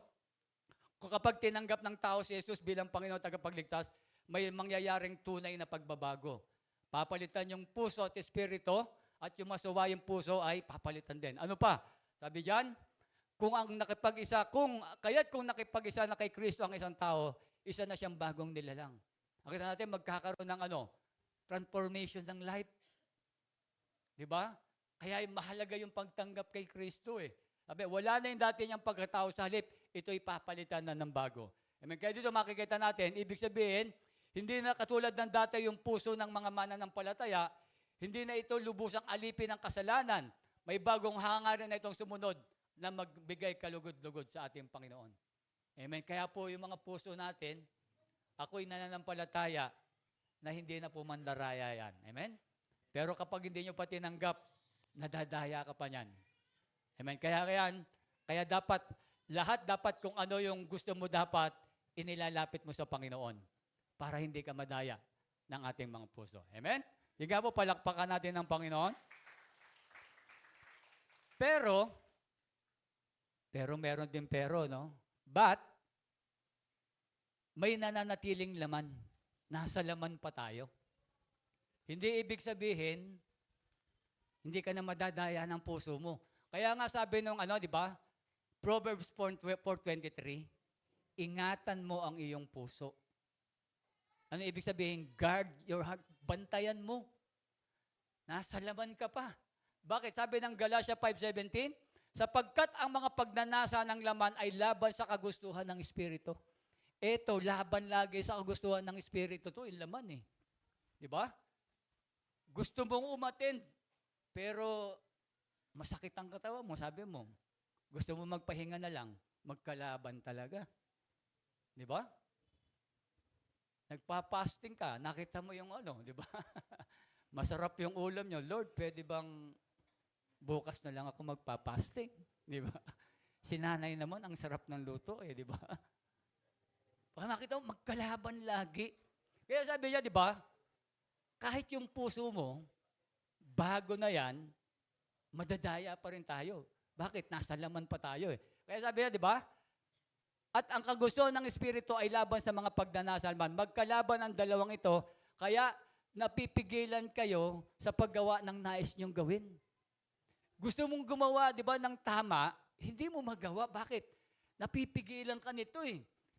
kung kapag tinanggap ng tao si Jesus bilang Panginoon tagapagligtas, may mangyayaring tunay na pagbabago. Papalitan yung puso at espiritu at yung masuwayang puso ay papalitan din. Ano pa? Sabi diyan, kung nakipag-isa na kay Kristo ang isang tao, isa na siyang bagong nilalang. Makita natin magkakaroon ng transformation ng life. Di ba? Kaya mahalaga yung pagtanggap kay Kristo eh. Sabi, wala na yung dati niyang pagkatao sa halip, ito'y papalitan na ng bago. Amen. Kaya dito makikita natin, ibig sabihin, hindi na katulad ng dati yung puso ng mga mananampalataya, hindi na ito lubusang alipin ng kasalanan. May bagong hangarin na itong sumunod na magbigay kalugod-lugod sa ating Panginoon. Amen. Kaya po yung mga puso natin, ako'y nananampalataya na hindi na po mandaraya yan. Amen? Pero kapag hindi nyo pa tinanggap, nadadaya ka pa niyan. Amen? Kaya dapat kung ano yung gusto mo dapat, inilalapit mo sa Panginoon para hindi ka madaya ng ating mga puso. Amen? Higa po, palakpakan natin ng Panginoon. Pero meron din no? But, may nananatiling laman. Nasa laman pa tayo. Hindi ibig sabihin, hindi ka na madadaya ng puso mo. Kaya nga sabi nung di ba? Proverbs 4:23, ingatan mo ang iyong puso. Ano ibig sabihin? Guard your heart. Bantayan mo. Nasa laman ka pa. Bakit? Sabi ng Galatia 5:17, sapagkat ang mga pagnanasa ng laman ay laban sa kagustuhan ng Espiritu. Ito, laban lagi sa kagustuhan ng Espiritu. Ito, yung laman eh. Di ba? Gusto mong umattend, pero masakit ang katawan mo, sabi mo. Gusto mo magpahinga na lang, magkalaban talaga. Di ba? Nagpa-fasting ka, nakita mo yung di ba? Masarap yung ulam nyo. Lord, pwede bang bukas na lang ako magpa-fasting? Di ba? Si nanay naman, ang sarap ng luto di ba? Baka makita mo, magkalaban lagi. Kaya sabi niya, di ba? Kahit yung puso mo, bago na yan, madadaya pa rin tayo. Bakit? Nasa laman pa tayo Kaya sabi niya, di ba? At ang kagustuhan ng Espiritu ay laban sa mga pagnanasa man. Magkalaban ang dalawang ito, kaya napipigilan kayo sa paggawa ng nais niyong gawin. Gusto mong gumawa, di ba, ng tama, hindi mo magawa. Bakit? Napipigilan ka nito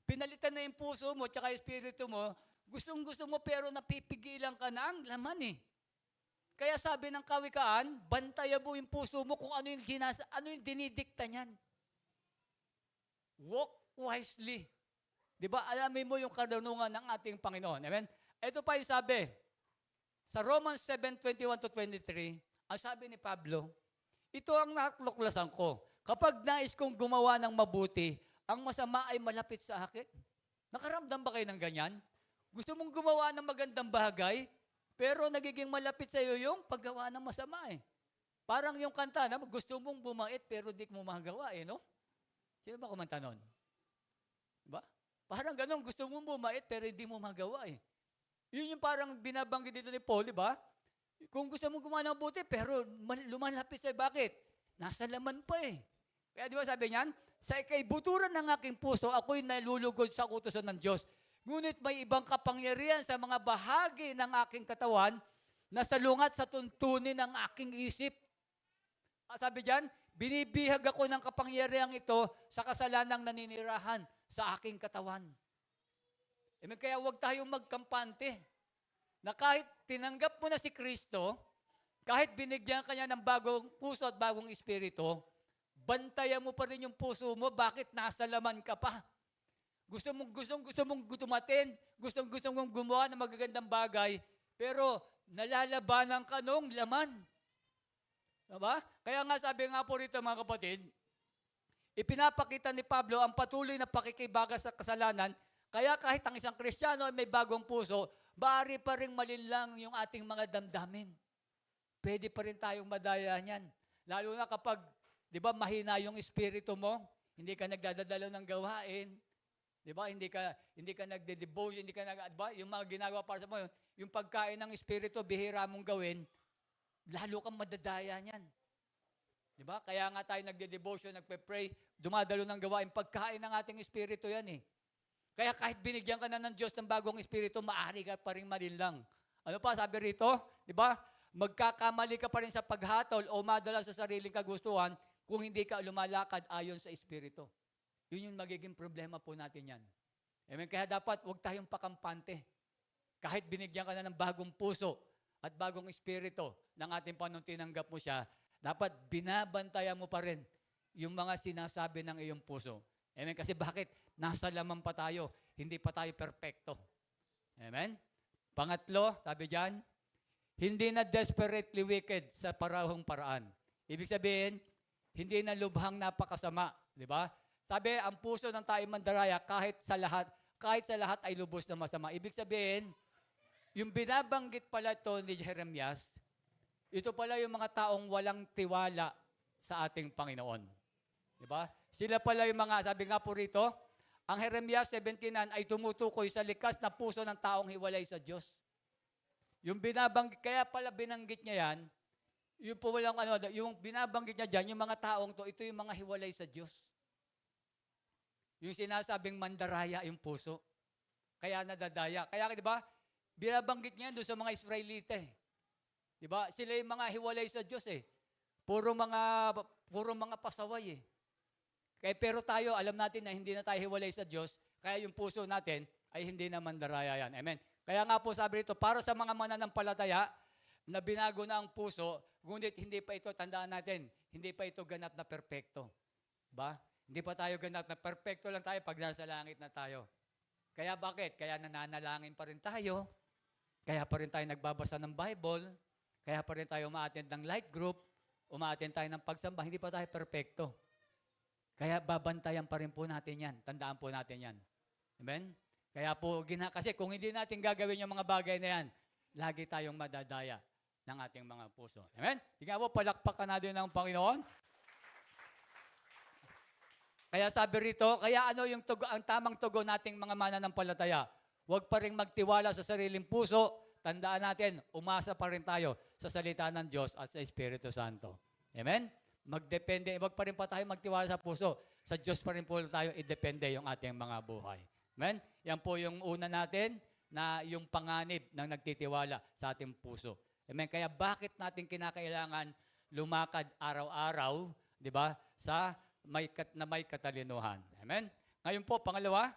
Pinalitan na yung puso mo tsaka yung espiritu mo, gustong-gusto mo pero napipigilan ka na ang laman Kaya sabi ng Kawikaan, bantayan mo yung puso mo kung ano yung dinidikta niyan. Walk wisely. Di ba? Alamin mo yung karunungan ng ating Panginoon. Amen? Ito pa yung sabi. Sa Romans 7:21-23, ang sabi ni Pablo, ito ang natuklasan ko. Kapag nais kong gumawa ng mabuti, ang masama ay malapit sa akin. Nakaramdam ba kayo ng ganyan? Gusto mong gumawa ng magandang bagay, pero nagiging malapit sa iyo yung paggawa ng masama Parang yung kanta na gusto mong bumait, pero di mo magawa no? Sino ba kumanta nun? Diba? Parang ganun, gusto mong bumait, pero hindi mo magawa Yun yung parang binabanggit dito ni Paul, di ba? Kung gusto mong gumawa ng mabuti, pero lumalapit sa'yo. Bakit? Nasa laman pa Kaya di ba sabi niyan, sa ikaibuturan ng aking puso, ako'y nalulugod sa utusan ng Diyos. Ngunit may ibang kapangyarihan sa mga bahagi ng aking katawan na salungat sa tuntunin ng aking isip. Sabi diyan, binibihag ako ng kapangyarihang ito sa kasalanang naninirahan sa aking katawan. Kaya huwag tayong magkampante na kahit tinanggap mo na si Kristo, kahit binigyan ka niya ng bagong puso at bagong espiritu, bantayan mo pa rin yung puso mo, bakit nasa laman ka pa? Gusto mong gutumatin, gusto mong gumawa ng magagandang bagay, pero nalalabanan ka nung laman. Diba? Kaya nga sabi nga po rito mga kapatid, ipinapakita ni Pablo ang patuloy na pakikibaga sa kasalanan, kaya kahit ang isang Kristiyano ay may bagong puso, bari pa rin malinlang yung ating mga damdamin. Pwede pa rin tayong madaya niyan. Lalo na kapag, di ba, mahina yung espiritu mo, hindi ka nagdadadalo ng gawain, di ba, hindi ka nagde-devotion, di ba, yung mga ginagawa para sa mo, yung pagkain ng espiritu, bihira mong gawin, lalo kang madadaya niyan. Di ba? Kaya nga tayo nagde-devotion, nagpe-pray, dumadalo ng gawain, pagkain ng ating espiritu yan Kaya kahit binigyan ka na ng Diyos ng bagong espiritu, maaari ka pa rin malinlang. Ano pa, sabi rito, di ba? Magkakamali ka pa rin sa paghatol o madala sa sariling kagustuhan kung hindi ka lumalakad ayon sa espiritu. Yun yung magiging problema po natin yan. Amen? Kaya dapat huwag tayong pakampante. Kahit binigyan ka na ng bagong puso at bagong espiritu ng ating Panginoon, tinanggap mo siya, dapat binabantayan mo pa rin yung mga sinasabi ng iyong puso. Amen? Kasi bakit? Nasa laman pa tayo. Hindi pa tayo perfecto. Amen? Pangatlo, sabi diyan, hindi na desperately wicked sa parahong paraan. Ibig sabihin, hindi na lubhang napakasama. Di ba? Sabi, ang puso ng tayo mandaraya kahit sa lahat ay lubos na masama. Ibig sabihin, yung binabanggit pala ito ni Jeremias, ito pala yung mga taong walang tiwala sa ating Panginoon. Di ba? Sila pala yung mga, sabi nga po rito, ang Jeremias 17:9 ay tumutukoy sa likas na puso ng taong hiwalay sa Diyos. Yung binabanggit, kaya pala binanggit niya yan, yung po walang yung binabanggit niya dyan, yung mga taong to, ito yung mga hiwalay sa Diyos. Yung sinasabing mandaraya yung puso. Kaya nadadaya. Kaya, di ba, binabanggit niya doon sa mga Israelite. Di ba? Sila yung mga hiwalay sa Diyos eh. Puro mga pasaway eh. Kaya, pero tayo, alam natin na hindi na tayo hiwalay sa Diyos, kaya yung puso natin ay hindi na mandaraya yan. Amen. Kaya nga po sabi rito, para sa mga mananampalataya na binago na ang puso, ngunit hindi pa ito, tandaan natin, hindi pa ito ganap na perpekto. Ba? Hindi pa tayo ganap na perpekto lang tayo pag nasa langit na tayo. Kaya bakit? Kaya nananalangin pa rin tayo, kaya pa rin tayo nagbabasa ng Bible, kaya pa rin tayo umaattend ng light group, umaattend tayo ng pagsamba, hindi pa tayo perpekto. Kaya babantayan pa rin po natin yan. Tandaan po natin yan. Amen? Kaya po, kasi kung hindi natin gagawin yung mga bagay na yan, lagi tayong madadaya ng ating mga puso. Amen? Sige po, palakpakan natin ng Panginoon. Kaya sabi rito, kaya ano yung ang tamang tugon nating mga mananampalataya? Huwag pa rin magtiwala sa sariling puso. Tandaan natin, umasa pa rin tayo sa salita ng Diyos at sa Espiritu Santo. Amen? Magdepende, huwag pa rin pa tayo magtiwala sa puso. Sa Diyos pa rin po tayo idepende yung ating mga buhay. Amen? Yan po yung una natin na yung panganib ng nagtitiwala sa ating puso. Amen? Kaya bakit natin kinakailangan lumakad araw-araw, di ba, sa may katalinuhan. Amen? Ngayon po, pangalawa,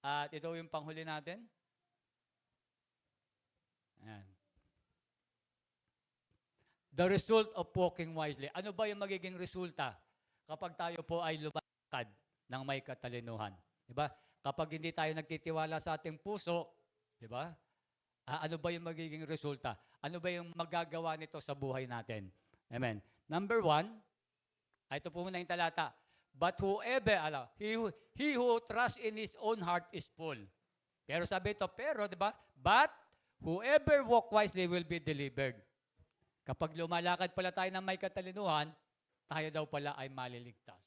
at ito yung panghuli natin. Ayan. The result of walking wisely. Ano ba yung magiging resulta kapag tayo po ay lumakad ng may katalinuhan? Di ba? Kapag hindi tayo nagtitiwala sa ating puso, di ba? Ano ba yung magiging resulta? Ano ba yung magagawa nito sa buhay natin? Amen. Number 1, ito po muna yung talata. But whoever, he who trusts in his own heart is full. Pero sabi ito, di ba? But whoever walk wisely will be delivered. Kapag lumalakad pala tayo ng may katalinuhan, tayo daw pala ay maliligtas.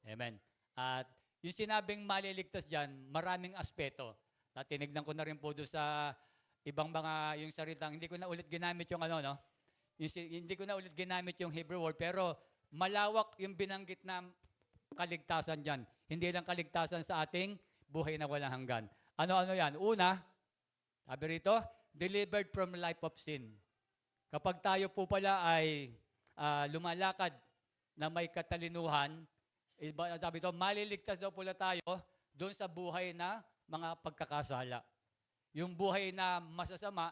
Amen. At yung sinabing maliligtas dyan, maraming aspeto. Tinignan ko na rin po doon sa ibang mga, yung salitang, hindi ko na ulit ginamit yung hindi ko na ulit ginamit yung Hebrew word, pero malawak yung binanggit na kaligtasan dyan. Hindi lang kaligtasan sa ating buhay na walang hanggan. Ano-ano yan? Una, sabi rito, delivered from life of sin. Kapag tayo po pala ay lumalakad na may katalinuhan, sabi ito, maliligtas daw pala tayo doon sa buhay na mga pagkakasala. Yung buhay na masasama,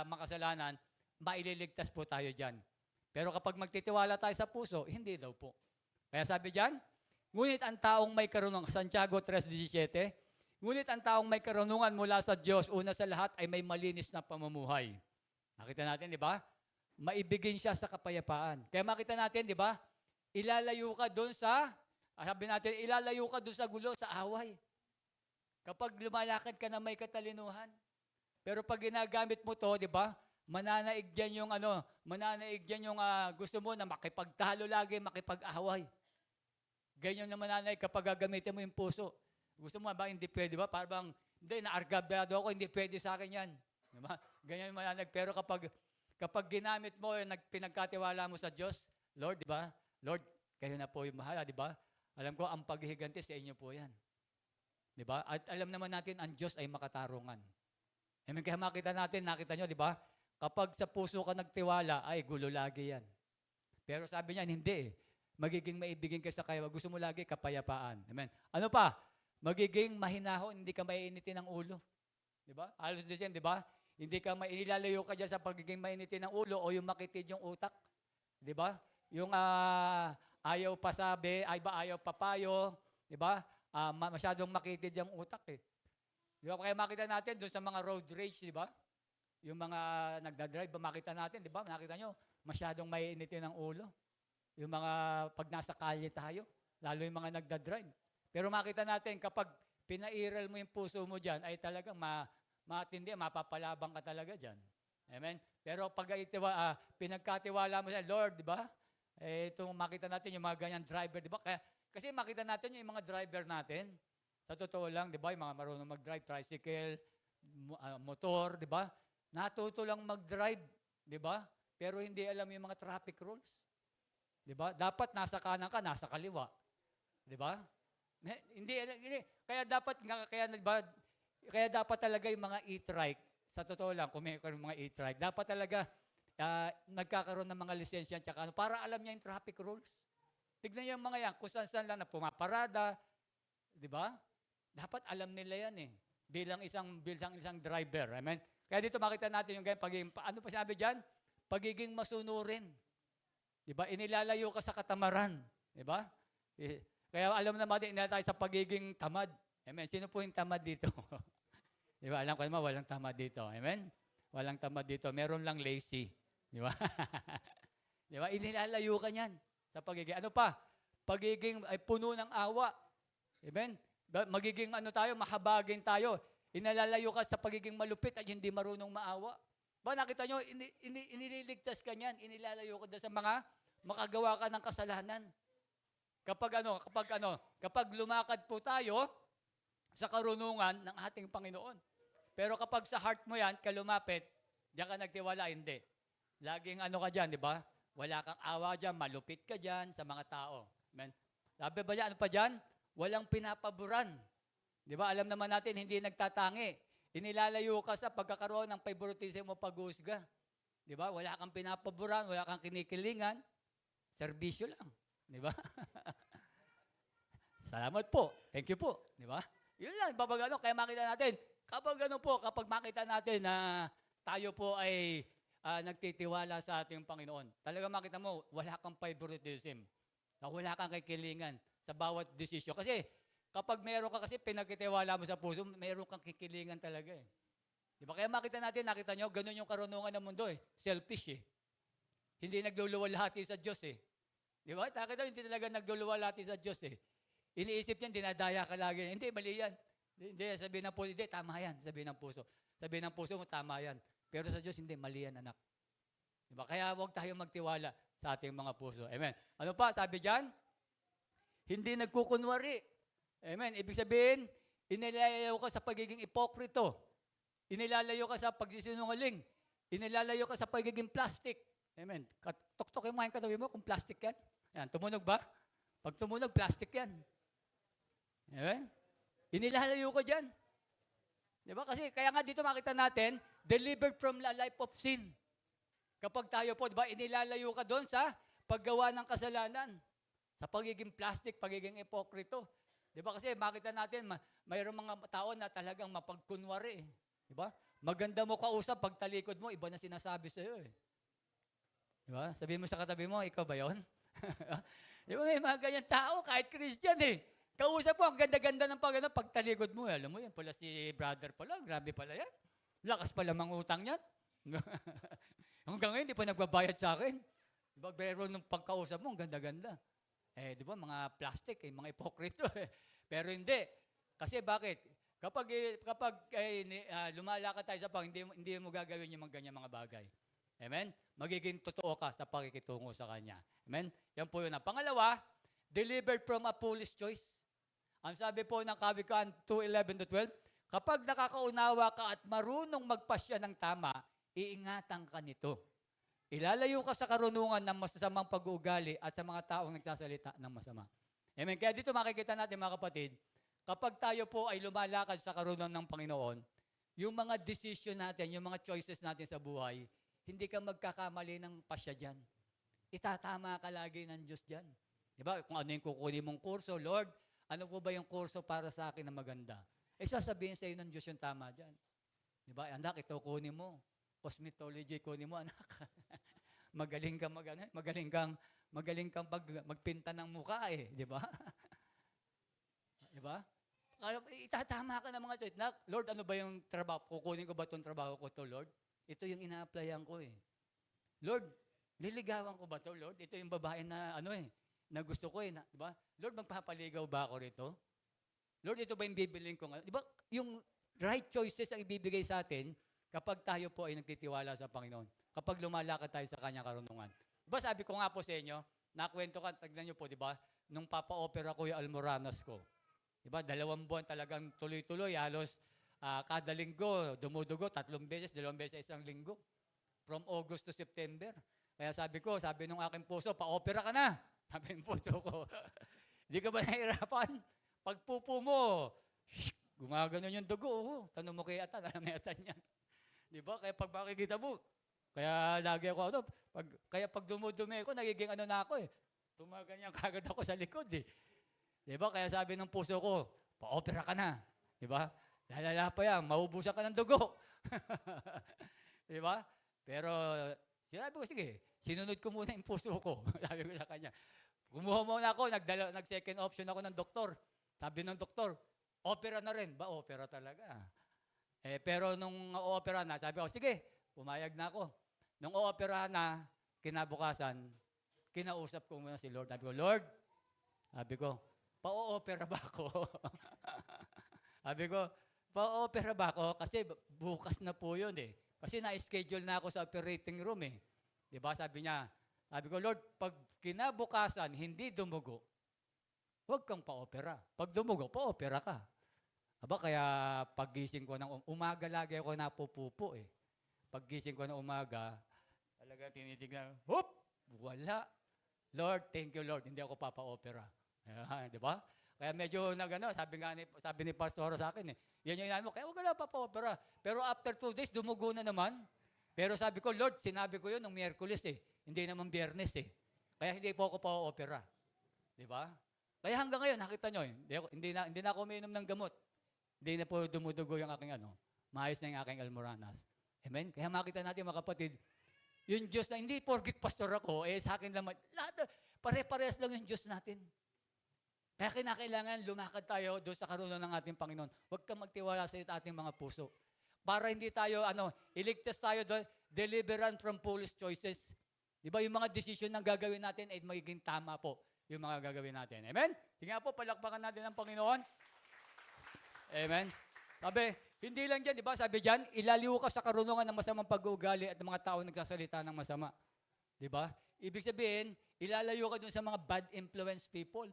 makasalanan, maililigtas po tayo dyan. Pero kapag magtitiwala tayo sa puso, hindi daw po. Kaya sabi dyan, ngunit ang taong may karunungan, Santiago 3:17, ngunit ang taong may karunungan mula sa Diyos, una sa lahat ay may malinis na pamumuhay. Nakita natin, di ba? Maibigin siya sa kapayapaan. Kaya makita natin, di ba? Ilalayo ka doon sabi natin, ilalayo ka doon sa gulo, sa away. Kapag lumalakad ka na may katalinuhan. Pero pag ginagamit mo to, di ba? Mananaig dyan yung gusto mo na makipagtalo lagi, makipag-away. Ganyan na mananaig kapag gagamitin mo yung puso. Gusto mo ba, hindi pwede ba? Parang, hindi, naargabyado ako, hindi pwede sa akin yan. Di ba? Ganyan yung mananaig. Pero kapag ginamit mo, pinagkatiwala mo sa Diyos, Lord, di ba? Lord, kayo na po yung mahala, di ba? Alam ko, ang paghihiganti sa inyo po yan. Di ba? At alam naman natin, ang Diyos ay makatarungan. Amen. Kaya nakita nyo, di ba? Kapag sa puso ka nagtiwala, ay gulo lagi yan. Pero sabi niya, hindi eh. Magiging maibigin ka sa kaya. Gusto mo lagi kapayapaan. Amen. Ano pa? Magiging mahinahon, hindi ka maiinitin ng ulo. Di ba? Halos din yan, di ba? Hindi ka inilalayo ka dyan sa pagiging mainitin ng ulo o yung makitid yung utak. Di ba? Yung ayaw pasabi, ayaw papayo, di ba? Masyadong makitid yung utak eh. Di ba? Kaya makita natin doon sa mga road rage, di ba? Yung mga nagdadrive, makita natin, di ba? Nakita nyo, masyadong mainitin ng ulo. Yung mga pag nasa kalye tayo, lalo yung mga nagdadrive. Pero makita natin, kapag pinairal mo yung puso mo dyan, ay talagang matindi, mapapalabang ka talaga dyan. Amen? Pero pag pinagkatiwala mo sa Lord, di ba? Ito makita natin yung mga ganyan driver, di ba? Kasi makita natin yung mga driver natin. Sa totoo lang, di ba? Yung mga marunong mag-drive, tricycle, motor, di ba? Natuto lang mag-drive, di ba? Pero hindi alam yung mga traffic rules. Di ba? Dapat nasa kanan ka, nasa kaliwa. Di ba? Hindi. Kaya dapat talaga yung mga e-trike, sa totoo lang, kung may mga e-trike, dapat talaga nagkakaroon ng mga lisensya para alam niya yung traffic rules. Tignan niyo yung mga yan, kung saan lang na pumaparada, di ba? Dapat alam nila yan eh. Bilang isang driver. Amen? Kaya dito makita natin yung ganyan, ano pa sinabi dyan? Pagiging masunurin. Di ba? Inilalayo ka sa katamaran. Di ba? Kaya alam naman din, tayo sa pagiging tamad. Amen? Sino po yung tamad dito? Di ba? Alam ko naman, walang tamad dito. Amen? Walang tamad dito. Meron lang lazy. Di ba? Di ba? Inilalayo ka niyan sa pagiging, ano pa? Pagiging puno ng awa. Amen? Magiging mahabagin tayo. Inilalayo ka sa pagiging malupit at hindi marunong maawa. Ba, nakita nyo, inililigtas ka niyan. Inilalayo ka sa mga makagawa ka ng kasalanan. Kapag lumakad po tayo sa karunungan ng ating Panginoon. Pero kapag sa heart mo yan, lumapit, diyan ka nagtiwala, hindi. Laging ka dyan, di ba? Wala kang awa dyan, malupit ka dyan sa mga tao. Amen? Sabi ba dyan, ano pa dyan? Walang pinapaboran. Di ba? Alam naman natin, hindi nagtatangi. Inilalayo ka sa pagkakaroon ng favoritism o pag-uusga. Di ba? Wala kang pinapaboran, wala kang kinikilingan. Serbisyo lang. Di ba? Salamat po. Thank you po. Di ba? Yun lang, kaya makita natin, kapag makita natin na tayo po ay nagtitiwala sa ating Panginoon, talaga makita mo, wala kang favoritism. Wala kang kikilingan sa bawat desisyon. Kasi kapag meron ka kasi pinagtitiwala mo sa puso, meron kang kikilingan talaga eh. Diba? Kaya nakita nyo, ganun yung karunungan ng mundo eh. Selfish eh. Hindi nagluluwalhati sa Diyos eh. Diba? Nakita hindi talaga nagluluwalhati sa Diyos eh. Iniisip niya, dinadaya ka lagi. Hindi, mali yan. Hindi, sabihin ng puso, hindi, tama yan. Sabihin ng puso. Sabihin ng puso mo, tama yan. Pero sa Diyos, hindi, mali yan, anak. Diba? Kaya huwag tayong magtiwala sa ating mga puso. Amen. Ano pa, sabi dyan? Hindi nagkukunwari. Amen. Ibig sabihin, inilalayo ka sa pagiging ipokrito. Inilalayo ka sa pagsisinungaling. Inilalayo ka sa pagiging plastic. Amen. Tuktok yung mga katabi mo kung plastic yan. Yan, tumunog ba? Pag tumunog, plastic yan. Amen? Inilalayo ka dyan. Diba? Kasi kaya nga dito makita natin, delivered from the life of sin. Kapag tayo po, diba, inilalayo ka doon sa paggawa ng kasalanan. Sa pagiging plastic, pagiging ipokrito. Diba? Kasi makita natin, mayroong mga tao na talagang mapagkunwari. Diba? Maganda mo kausap, pag talikod mo, iba na sinasabi sa iyo. Diba? Sabihin mo sa katabi mo, ikaw ba yun? Diba may mga ganyan tao, kahit Christian eh. Kausap mo, ang ganda-ganda ng pagtalikod mo. Alam mo yan, pala si brother pala, grabe pala yan. Lakas pala mangutang yan. Hanggang ngayon, di pa nagbabayad sa akin. Diba, pero nung pagkausap mo, ang ganda-ganda. Di ba, mga plastic, mga ipokrito. Pero hindi. Kasi bakit? Kapag lumalakad tayo sa hindi mo gagawin yung mga ganyan mga bagay. Amen? Magiging totoo ka sa pakikitungo sa Kanya. Amen? Yan po yun. Pangalawa, delivered from a foolish choice. Ang sabi po ng Kawikaan 2:11-12, kapag nakakaunawa ka at marunong magpasya ng tama, iingatan ka nito. Ilalayo ka sa karunungan ng masasamang pag-uugali at sa mga taong nagsasalita ng masama. Amen? Kaya dito makikita natin mga kapatid, kapag tayo po ay lumalakad sa karunungan ng Panginoon, yung mga decision natin, yung mga choices natin sa buhay, hindi ka magkakamali ng pasya dyan. Itatama ka lagi ng Diyos dyan. Diba? Kung ano yung kukunin mong kurso, Lord, ano po ba yung kurso para sa akin na maganda? Sasabihin sa iyo ng Diyos yung tama dyan. Di ba? Anak, ito kunin mo. Cosmetology kunin mo, anak. Magaling kang magaling kang magpinta ng mukha eh, di ba? Di ba? Kaya itatama ka ng mga choice. Lord, ano ba yung trabaho? Kukunin ko ba itong trabaho ko to, Lord? Ito yung ina-applyan ko eh. Lord, liligawan ko ba to, Lord? Ito yung babae na na gusto ko eh. Di ba? Lord, magpapaligaw ba ako rito? Lord, ito ba yung bibiling ko ngayon? Di ba? Yung right choices ang ibibigay sa atin kapag tayo po ay nagtitiwala sa Panginoon. Kapag lumalakad tayo sa Kanyang karunungan. Di ba sabi ko nga po sa inyo, nakwento ka, tagnan nyo po, di ba? Nung papa-opera ko yung Almoranas ko. Di ba? 2 buwan talagang tuloy-tuloy. Halos kada linggo, dumudugo, 3 beses, 2 beses isang linggo. From August to September. Kaya sabi nung aking puso, pa-opera ka na. Sabi ng puso ko. Hindi ka ba nahihirapan? Pagpupo mo, gumaganon yung dugo. Tanong mo kay Atan, alam ni Atan yan. Di ba? Kaya pag makikita mo, kaya lagi ako, kaya pag dumudumi ako, nagiging na ako eh. Tumaganyan kagad ako sa likod eh. Di ba? Kaya sabi ng puso ko, pa-opera ka na. Di ba? Lalala pa yan, maubusan ka ng dugo. Di ba? Pero sinabi ko, sige, sinunod ko muna yung puso ko. Sabi ko sa kanya. Kumuha muna ako, nag-second option ako ng doktor. Sabi ng doktor, opera na rin. Ba, opera talaga. Pero nung opera na, sabi ko, sige, pumayag na ako. Nung opera na, kinabukasan, kinausap ko muna si Lord. Sabi ko, pa-opera ba ako? Sabi ko, pa-opera ba ako? Kasi bukas na po yun eh. Kasi na-schedule na ako sa operating room eh. Diba? Sabi ko, Lord, pag kinabukasan, hindi dumugo, huwag kang pa-opera. Pag dumugo, pa-opera ka. Aba, kaya paggising ko ng umaga, lagi ako napupupo eh. Paggising ko ng umaga, talaga tinitignan, hop! Wala. Lord, thank you Lord, hindi ako papa-opera. Di ba? Kaya medyo sabi ni Pastor sa akin eh, yan yung inano, kaya huwag ka na papa-opera. Pero after 2 days, dumugo na naman. Pero sabi ko, Lord, sinabi ko yun nung Miyerkules eh. Hindi naman Biyernes eh. Kaya hindi po ako pa-opera. Di ba? Kaya hanggang ngayon, nakita nyo, hindi na ako umiinom ng gamot. Hindi na po dumudugo yung aking maayos na yung aking almoranas. Amen? Kaya makita natin mga kapatid, yung Diyos na hindi porgit pastor ako, sa akin lang, pare-parehas lang yung Diyos natin. Kaya kinakailangan lumakad tayo doon sa karunungan ng ating Panginoon. Huwag kang magtiwala sa ating mga puso. Para hindi tayo, iligtas tayo doon, deliverance from foolish choices. Di ba, yung mga decision na gagawin natin ay magiging tama po yung mga gagawin natin. Amen? Sige nga po, palakpakan natin ang Panginoon. Amen? Sabi, hindi lang dyan, di ba? Sabi dyan, ilaliw ka sa karunungan ng masamang pag-uugali at ng mga tao nagsasalita ng masama. Di ba? Ibig sabihin, ilalayo ka dun sa mga bad influence people.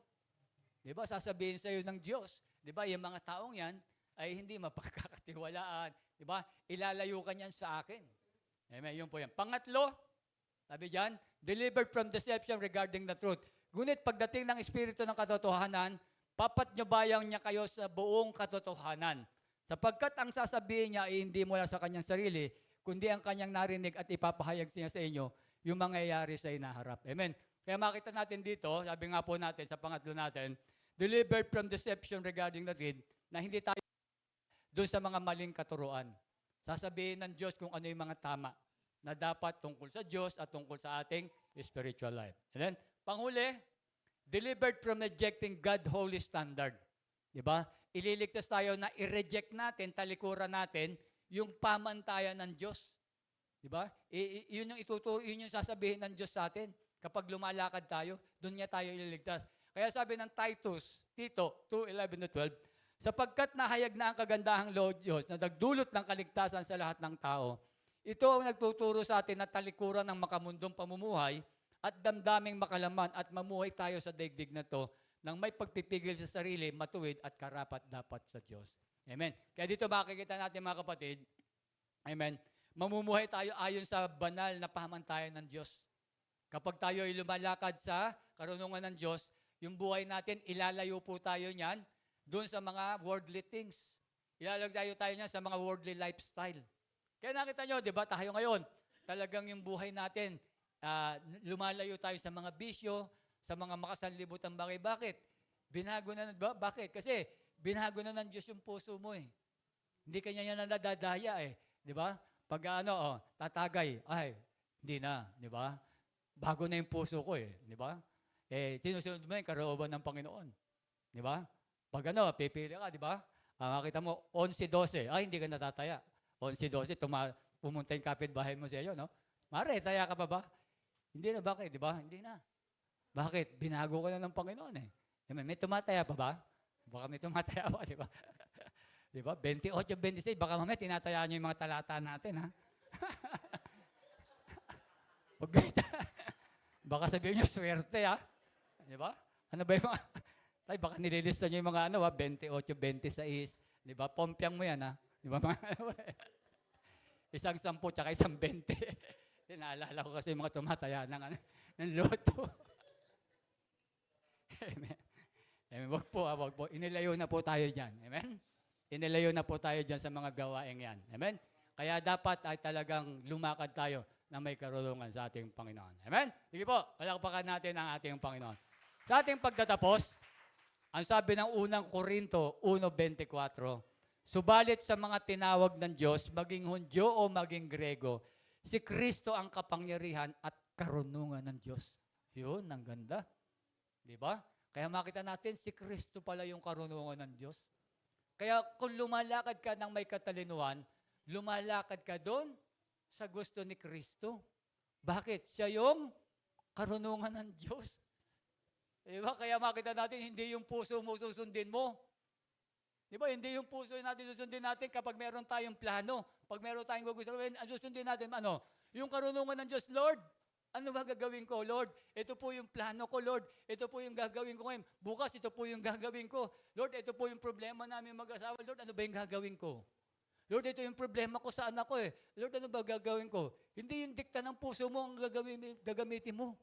Di ba? Sasabihin sa'yo ng Diyos. Di ba? Yung mga taong yan ay hindi mapagkakatiwalaan. Di ba? Ilalayo ka niyan sa akin. Amen? Yun po yan. Pangatlo, sabi dyan, delivered from deception regarding the truth. Ngunit pagdating ng Espiritu ng katotohanan, papatnubayan niya kayo sa buong katotohanan. Sapagkat ang sasabihin niya ay hindi mula sa kanyang sarili, kundi ang kanyang narinig at ipapahayag niya sa inyo yung mangyayari sa inaharap. Amen. Kaya makita natin dito, sabi nga po natin sa pangatlo natin, delivered from deception regarding the truth, na hindi tayo doon sa mga maling katuruan. Sasabihin ng Diyos kung ano yung mga tama na dapat tungkol sa Diyos at tungkol sa ating spiritual life. And then, panghuli, delivered from rejecting God's holy standard. Diba? Ililigtas tayo na i-reject natin, talikuran natin, yung pamantayan ng Diyos. Diba? Yun yung sasabihin ng Diyos sa atin. Kapag lumalakad tayo, doon niya tayo ililigtas. Kaya sabi ng Tito 2:11-12, sapagkat nahayag na ang kagandahang loob Diyos na nagdulot ng kaligtasan sa lahat ng tao, ito ang nagtuturo sa atin na talikuran ng makamundong pamumuhay at damdaming makalaman at mamuhay tayo sa daigdig na to nang may pagpipigil sa sarili, matuwid at karapat-dapat sa Diyos. Amen. Kaya dito makikita natin mga kapatid, amen, mamumuhay tayo ayon sa banal na pamantayan ng Diyos. Kapag tayo ay lumalakad sa karunungan ng Diyos, yung buhay natin, ilalayo po tayo niyan doon sa mga worldly things. Ilalagay tayo niyan sa mga worldly lifestyle. Kaya nakita nyo, di ba, tayo ngayon, talagang yung buhay natin, lumalayo tayo sa mga bisyo, sa mga makasanlibutang bagay. Bakit? Binago na, ba? Bakit? Kasi binago na ng Diyos yung puso mo eh. Hindi kanya yan nadadaya eh. Di ba? Pag tatagay, ay, hindi na. Di ba? Bago na yung puso ko eh. Di ba? Sinusunod mo yung karooban ng Panginoon. Di ba? Pag pipili ka, di ba? Makita mo, 11-12. Ay, hindi ka natataya. 11-12, pumunta yung kapitbahay mo sa iyo, no? Mare, taya ka pa ba? Hindi na, bakit? Di ba? Hindi na. Bakit? Binago ka na ng Panginoon eh. May tumataya pa ba? Baka may tumataya pa, di ba? Di ba? 28-26, baka mamaya tinatayaan nyo yung mga talata natin, ha? Baka sabihin nyo, swerte, ha? Di ba? Ano ba yung mga... Tay, baka nililista nyo yung mga 28-26, di ba? Pompyang mo yan, ha? Di ba? Isang 10 tsaka isang 20. Naalala ko kasi yung mga tumataya ng loto. Amen. Amen. Wag po. Inilayo na po tayo dyan. Amen? Inilayo na po tayo dyan sa mga gawaing yan. Amen? Kaya dapat ay talagang lumakad tayo na may karulungan sa ating Panginoon. Amen? Sige po, palakpakan natin ang ating Panginoon. Sa ating pagtatapos, ang sabi ng unang Korinto 1:24, subalit sa mga tinawag ng Diyos, maging Hudyo o maging Grego, si Kristo ang kapangyarihan at karunungan ng Diyos. Yun, ang ganda. Di ba? Kaya makita natin, si Kristo pala yung karunungan ng Diyos. Kaya kung lumalakad ka ng may katalinuhan, lumalakad ka doon sa gusto ni Kristo. Bakit? Siya yung karunungan ng Diyos. Diba? Kaya makita natin, hindi yung puso mo susundin mo. Diba? Hindi yung puso natin susundin natin kapag meron tayong plano. Pag meron tayong gugustuhin, susundin natin, yung karunungan ng Diyos, Lord, ano ba gagawin ko, Lord? Ito po yung plano ko, Lord. Ito po yung gagawin ko ngayon. Bukas, ito po yung gagawin ko. Lord, ito po yung problema namin mag-asawa. Lord, ano ba yung gagawin ko? Lord, ito yung problema ko sa anak ko eh. Lord, ano ba gagawin ko? Hindi yung dikta ng puso mo ang gagamitin mo.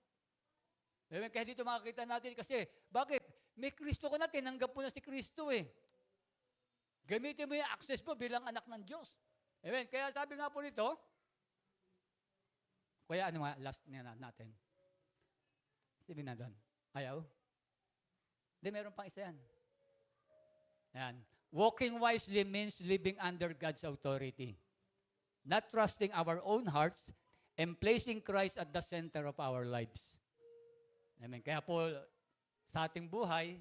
Kaya dito makakita natin kasi, bakit? May Kristo ka na, tinanggap mo na si Kristo eh. Gamitin mo yung access mo bilang anak ng Diyos. Amen. Kaya sabi nga po nito, kaya last natin. Sabi na doon. Ayaw? Hindi, meron pang isa yan. Ayan. Walking wisely means living under God's authority. Not trusting our own hearts and placing Christ at the center of our lives. Amen. Kaya po, sa ating buhay,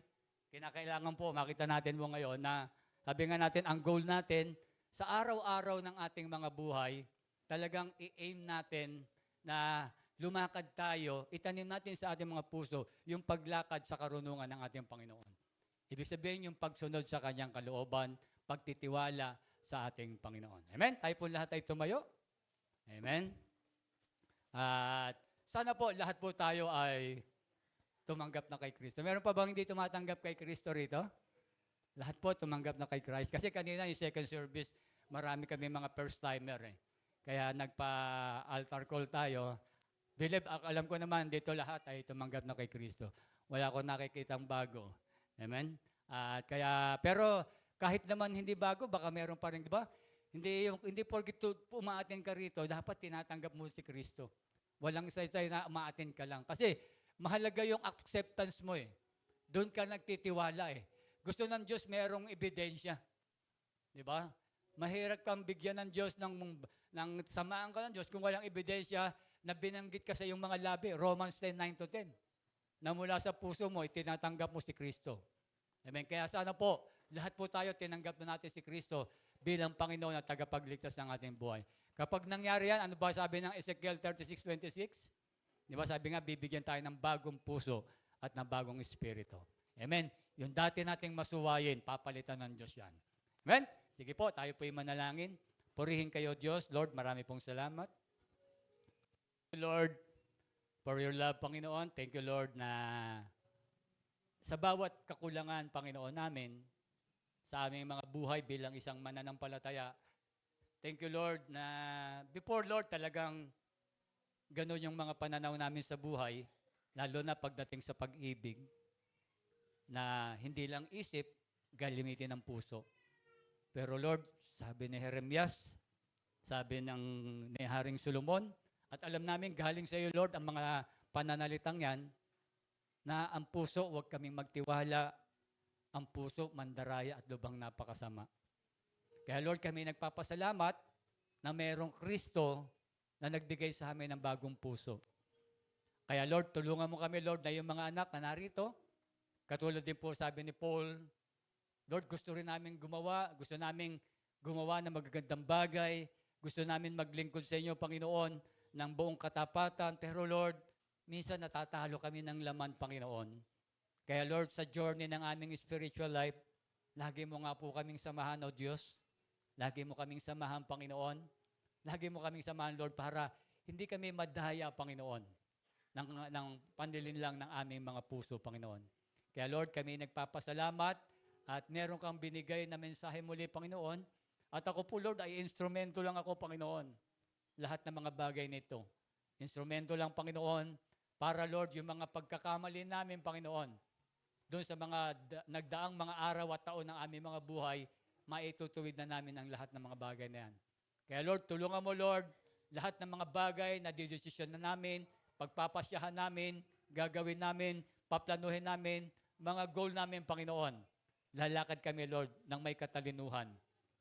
kinakailangan po, makita natin po ngayon na, sabi nga natin, ang goal natin, sa araw-araw ng ating mga buhay, talagang i-aim natin na lumakad tayo, itanim natin sa ating mga puso yung paglakad sa karunungan ng ating Panginoon. Ibig sabihin yung pagsunod sa Kanyang kalooban, pagtitiwala sa ating Panginoon. Amen? Tayo po lahat ay tumayo. Amen? At sana po lahat po tayo ay tumanggap na kay Kristo. Meron pa bang hindi tumatanggap kay Kristo rito? Lahat po tumanggap na kay Christ. Kasi kanina yung second service, marami kami mga first-timer eh. Kaya nagpa-altar call tayo. Alam ko naman, dito lahat ay tumanggap na kay Kristo. Wala akong nakikitang bago. Amen? Pero kahit naman hindi bago, baka meron pa rin, di ba? Hindi porket umaatin ka rito, dapat tinatanggap mo si Kristo. Walang isa-isa na umaatin ka lang. Kasi mahalaga yung acceptance mo eh. Doon ka nagtitiwala eh. Gusto ng Diyos merong ebidensya. Di ba? Mahirap kang bigyan ng Diyos ng samaan ka ng Diyos kung walang ebidensya na binanggit ka sa iyong mga labi. Romans 10:9-10. Na mula sa puso mo, itinatanggap mo si Kristo. Amen. Kaya sana po, lahat po tayo tinanggap na natin si Kristo bilang Panginoon at tagapagligtas ng ating buhay. Kapag nangyari yan, ano ba sabi ng Ezekiel 36:26? Di ba sabi nga, bibigyan tayo ng bagong puso at ng bagong espiritu. Amen. Yung dati nating masuwayin, papalitan ng Diyos yan. Amen. Sige po, tayo po'y manalangin. Purihin kayo, Diyos. Lord, marami pong salamat. Lord, for your love, Panginoon. Thank you, Lord, na sa bawat kakulangan, Panginoon namin, sa aming mga buhay bilang isang mananampalataya, thank you, Lord, na before, Lord, talagang ganun yung mga pananaw namin sa buhay, lalo na pagdating sa pag-ibig, na hindi lang isip, galitin ng puso. Pero Lord, sabi ni Jeremias, sabi ni Haring Solomon, at alam namin galing sa iyo, Lord, ang mga pananalitang yan, na ang puso, huwag kaming magtiwala, ang puso, mandaraya at lubhang napakasama. Kaya Lord, kami nagpapasalamat na mayroong Kristo na nagbigay sa amin ng bagong puso. Kaya Lord, tulungan mo kami, Lord, na yung mga anak na narito, katulad din po sabi ni Paul, Lord, gusto namin gumawa ng magagandang bagay, gusto namin maglingkod sa inyo, Panginoon, ng buong katapatan, pero Lord, minsan natatalo kami ng laman, Panginoon. Kaya Lord, sa journey ng aming spiritual life, lagi mo nga po kaming samahan, O Diyos. Lagi mo kaming samahan, Panginoon. Lagi mo kaming samahan, Lord, para hindi kami madaya, Panginoon, ng pandilin lang ng aming mga puso, Panginoon. Kaya Lord, kami nagpapasalamat at meron kang binigay na mensahe muli, Panginoon. At ako po, Lord, ay instrumento lang ako, Panginoon. Lahat ng mga bagay nito. Instrumento lang, Panginoon, para, Lord, yung mga pagkakamali namin, Panginoon, doon sa mga nagdaang mga araw at taon ng aming mga buhay, maitutuwid na namin ang lahat ng mga bagay na yan. Kaya, Lord, tulungan mo, Lord, lahat ng mga bagay na didesisyon na namin, pagpapasyahan namin, gagawin namin, paplanuhin namin, mga goal namin, Panginoon. Lalakad kami, Lord, ng may katalinuhan.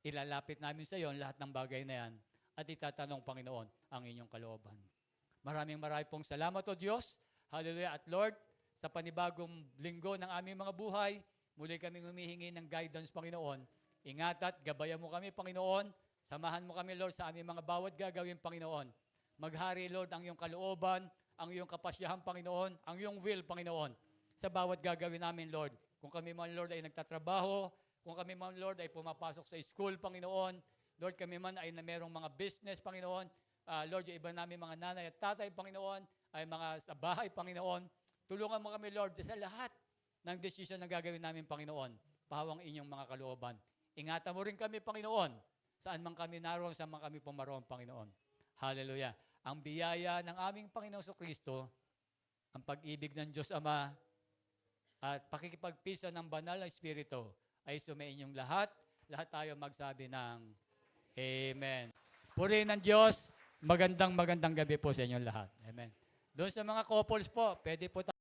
Ilalapit namin sa iyo lahat ng bagay na yan at itatanong, Panginoon, ang inyong kalooban. Maraming pong salamat, O Diyos. Hallelujah. At Lord, sa panibagong linggo ng aming mga buhay, muli kaming humihingi ng guidance, Panginoon. Ingat at gabayan mo kami, Panginoon. Samahan mo kami, Lord, sa aming mga bawat gagawin, Panginoon. Maghari, Lord, ang iyong kalooban, ang iyong kapasyahan, Panginoon, ang iyong will, Panginoon, sa bawat gagawin namin, Lord. Kung kami man, Lord, ay nagtatrabaho, kung kami man, Lord, ay pumapasok sa school, Panginoon, Lord, kami man ay na merong mga business, Panginoon, Lord, yung iba namin mga nanay at tatay, Panginoon, ay mga sa bahay, Panginoon, tulungan mo kami, Lord, sa lahat ng decision na gagawin namin, Panginoon, pahawang inyong mga kalooban. Ingatan mo rin kami, Panginoon, saan man kami naroon, saan man kami pumaroon, Panginoon. Hallelujah. Ang biyaya ng aming Panginoon Kristo, ang pag-ibig ng Diyos Ama, at pakikipagpisa ng banal na Espiritu ay sumainyong lahat. Lahat tayo magsabi ng Amen. Purihin ng Diyos. Magandang gabi po sa inyong lahat. Amen. Doon sa mga couples po, pwede po